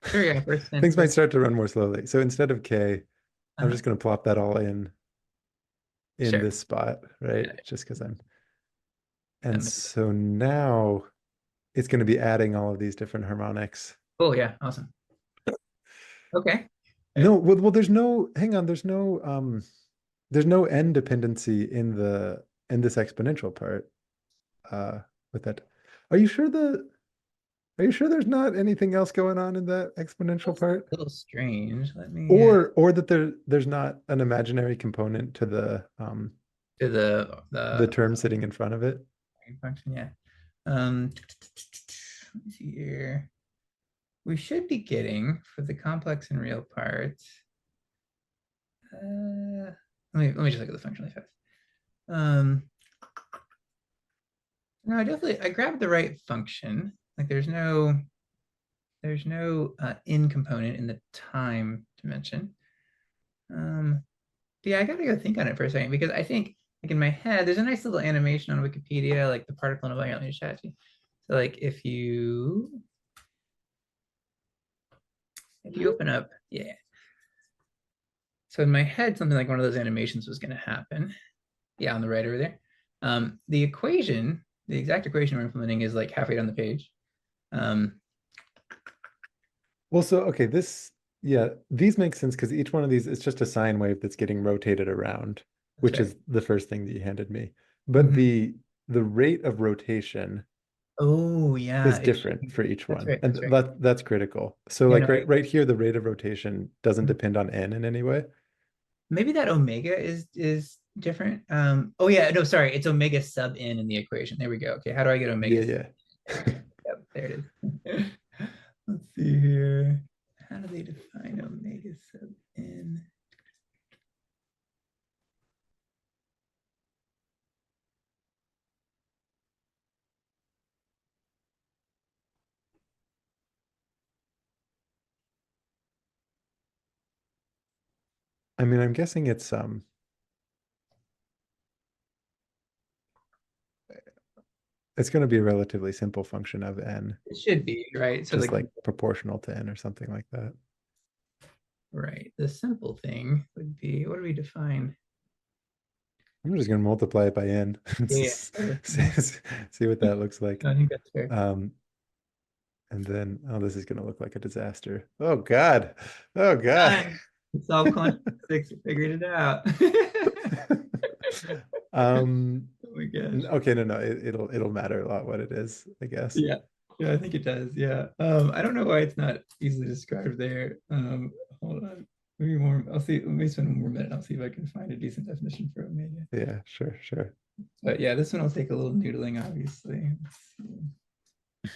Sure, yeah, Things might first, start to run more slowly. So instead of k, I'm uh-huh. just going to plop that all in Sure. this spot, right? Yeah, Just because I'm, that and makes so now it's going to be adding all of these different harmonics. cool, yeah, awesome. Okay. No, well, hang on, there's no end dependency in this exponential part. With that. Are you sure are you sure there's not anything else going on in that exponential That's a part? little strange. Let me Or that there's not an imaginary component to to the the term sitting in front of it? function, yeah. Let me see here. We should be getting for the complex and real parts. Let me just look at the function really fast. Um, no, I grabbed the right function. Like there's no in component in the time dimension. Um, yeah, I gotta go think on it for a second because I think like in my head, there's a nice little animation on Wikipedia, like the particle and volume. Let me chat to you. So like if you open up, yeah. So in my head, something like one of those animations was gonna happen. Yeah, on the right over there. The equation, the exact equation we're implementing is like halfway down the page. Um, Well, so okay, yeah, these make sense because each one of these is just a sine wave that's getting rotated around, that's which right. is the first thing that you handed me. But Mhm. the rate of rotation Oh is yeah, it should different be. for each That's one. right. And That's right. that's critical. So Yeah, like no, right here, the rate of rotation doesn't mhm. depend on n in any way. Maybe that omega is different. Oh yeah, no, sorry, it's omega sub n in the equation. There we go. Okay, how do I get omega? Yeah, yeah. There we go. Yep, there it is. Let's see here. How do they define omega sub n? I mean, I'm guessing it's going to be a relatively simple function of n, It should be, right? So just like like proportional to n or something like that. right, the simple thing would be what do we define? I'm just going to multiply it by n and Yeah, yeah, totally. Mhm. see what that looks like. I think that's fair. Um, and then, oh, this is going to look like a disaster. Oh God. Oh God. Done. We solved quantum physics. We figured it out. Um, Oh my gosh. okay, no, it'll matter a lot what it is, I guess. Yeah. Yeah, I think it does. Yeah. I don't know why it's not easily described there. Hold on. Maybe more. I'll see. Let me spend one more minute. I'll see if I can find a decent definition for omega. Yeah, sure, sure. But yeah, this one will take a little noodling, obviously. Let's see.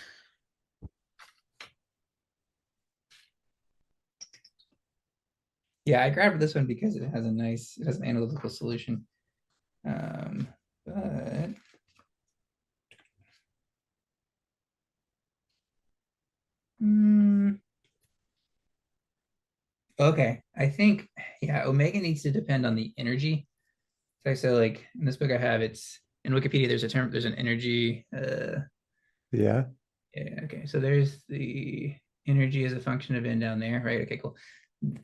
Yeah, I grabbed this one because it has an analytical solution. But hmm, okay, I think yeah, omega needs to depend on the energy. So like in this book I have, it's in Wikipedia. There's an energy. Yeah. Yeah, okay. So there's the energy as a function of n down there, right? Okay, cool.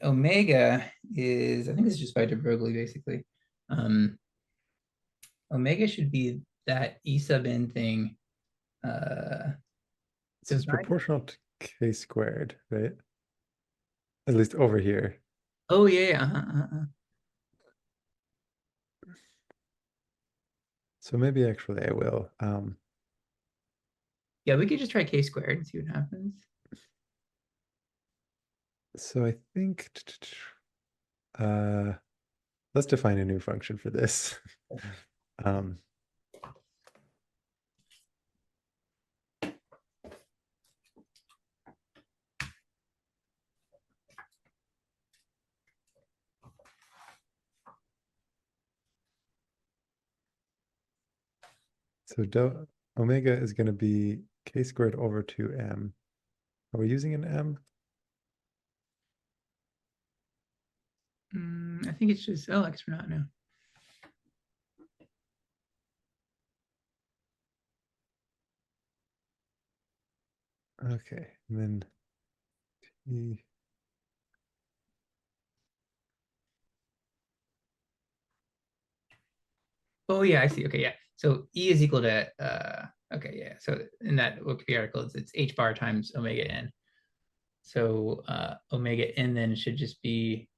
Omega is, I think this is just by de Broglie, basically. Um, Omega should be that E sub n thing uh, This is divided. proportional to k squared, right? At least over here. Oh yeah, yeah, So maybe actually I will. yeah. We could just try k squared and see what happens. So I think uh let's define a new function for this. Um, so omega is going to be k squared over 2m. Are we using an m? I think it's just, oh, I guess we're not now. Okay, and then T. Oh yeah, I see. Okay, yeah. So E is equal to okay, yeah. So in that Wikipedia article, it's H bar times omega n. So omega n then should just be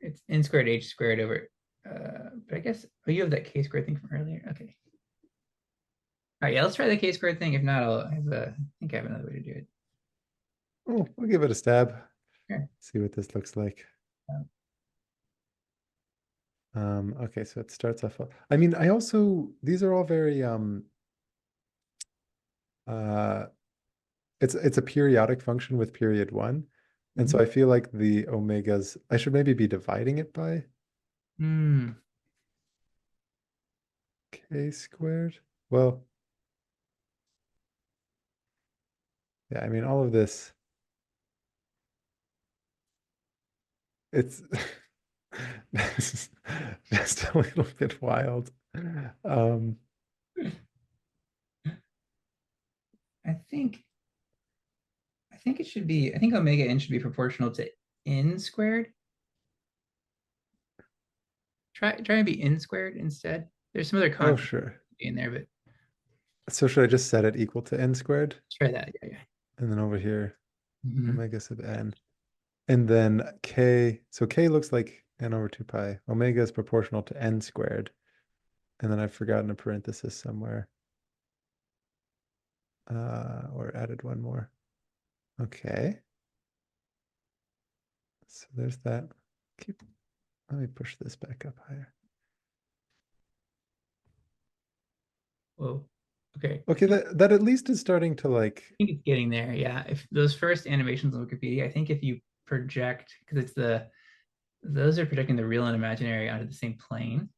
it's n squared h squared over but I guess oh you have that k squared thing from earlier. Okay. All right, yeah, let's try the k squared thing. If not, I think I have another way to do it. Oh, we'll give it a stab. Here. See what this looks like. Okay, so it starts off. I mean, I also these are all very uh it's a periodic function with period one. And so Mhm. I feel like the omegas, I should maybe be dividing it by Hmm. k squared. Well, yeah, I mean all of this, it's just a little bit wild. Um, I think it should be I think omega n should be proportional to n squared. Try and be n squared instead. There's some other oh, constants sure. in there, but So should I just set it equal to n squared? try that. Yeah, yeah. And then over here, Mhm. omega sub n. And then k, so k looks like n over 2 pi. Omega is proportional to n squared. And then I've forgotten a parenthesis somewhere. Or added one more. Okay. So there's that. Keep, let me push this back up higher. Whoa. Okay. Okay, that at least is starting to like, I think it's getting there. Yeah. If those first animations on Wikipedia, I think if you project, because it's those are projecting the real and imaginary onto the same plane,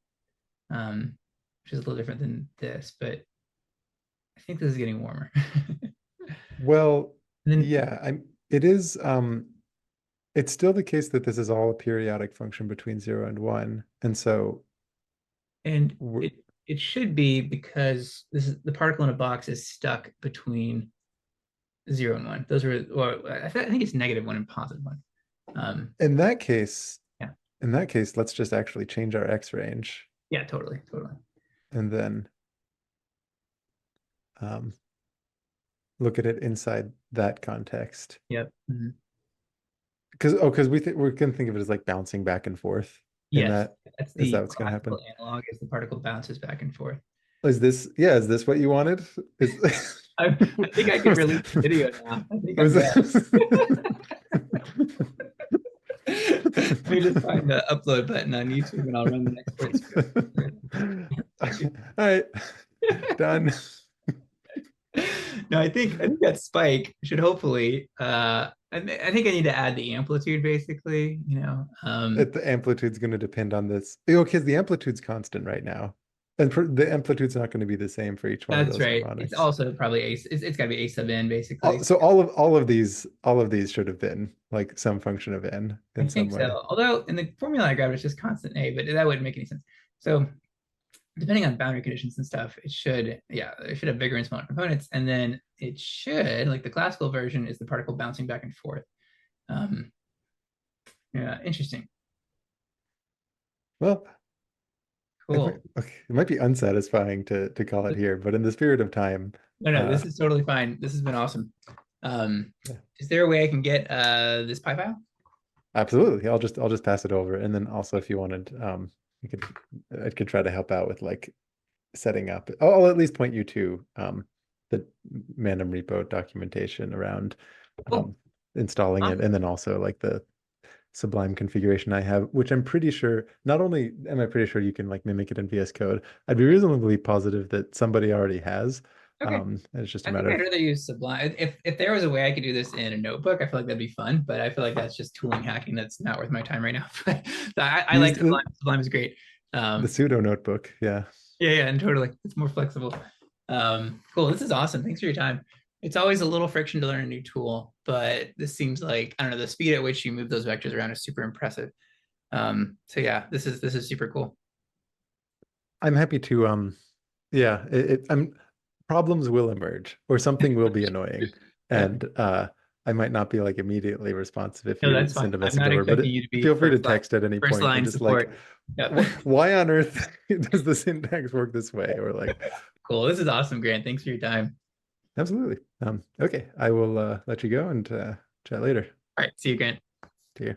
which is a little different than this, but I think this is getting warmer. well, And then, yeah, it is it's still the case that this is all a periodic function between 0 and 1. And so and we're, it should be because this is the particle in a box is stuck between 0 and 1. Those are, or I think it's -1 and +1. Um, in that case, yeah. let's just actually change our x range Yeah, totally, totally. and then um, look at it inside that context. Yep. Mhm. Because we can think of it as like bouncing back and forth in Yes, that. that's Is the that what's going to classical happen? analog is the particle bounces back and forth. Is this what you wanted? Is I think I can was, release the video now. I think I'm was good. this... Let me just find the upload button on YouTube and I'll run the export All right, done. No, I think that spike should hopefully I think I need to add the amplitude basically, you know. The amplitude's going to depend on this. Because the amplitude's constant right now. And the amplitude's not going to be the same for each one of That's those right. It's harmonics. also probably it's got to be a sub n basically. So all of these should have been like some function of n I in some think way. so. Although in the formula I grabbed it's just constant a, but that wouldn't make any sense. So depending on boundary conditions and stuff, it should have bigger and smaller components, and then it should like the classical version is the particle bouncing back and forth. Um, yeah, interesting. Well, Cool. it might be unsatisfying to call it here, but in the spirit of time, No, no, uh, this is totally fine. This has been awesome. yeah, Is there a way I can get this pie file? absolutely. I'll just pass it over, and then also if you wanted, you could I could try to help out with like setting up. I'll at least point you to the Manim repo documentation around Oh, installing it, and then also like the Sublime configuration I have, which I'm pretty sure, not only am I pretty sure you can like mimic it in VS Code, I'd be reasonably positive that somebody already has. okay. And it's just a I think matter I'd of, rather use Sublime. If there was a way I could do this in a notebook, I feel like that'd be fun. But I feel like that's just tooling hacking. That's not worth my time right now. But I use like Sublime. Sublime is great. the Um, pseudo notebook. Yeah. yeah, yeah, and totally, it's more flexible. Cool. This is awesome. Thanks for your time. It's always a little friction to learn a new tool, but this seems like I don't know the speed at which you move those vectors around is super impressive. So yeah, this is super cool. I'm happy to yeah, I'm problems will emerge or something will be annoying. Yeah. And I might not be like immediately responsive if No, you that's fine. send a I'm message not over, but expecting you to be feel free to text at any first point and line just like, support. Yep. why on earth does the syntax work this way? Or like, Cool. This is awesome, Grant. Thanks for your time. absolutely. Okay, I will let you go and chat later. All right. See you, Grant. See you.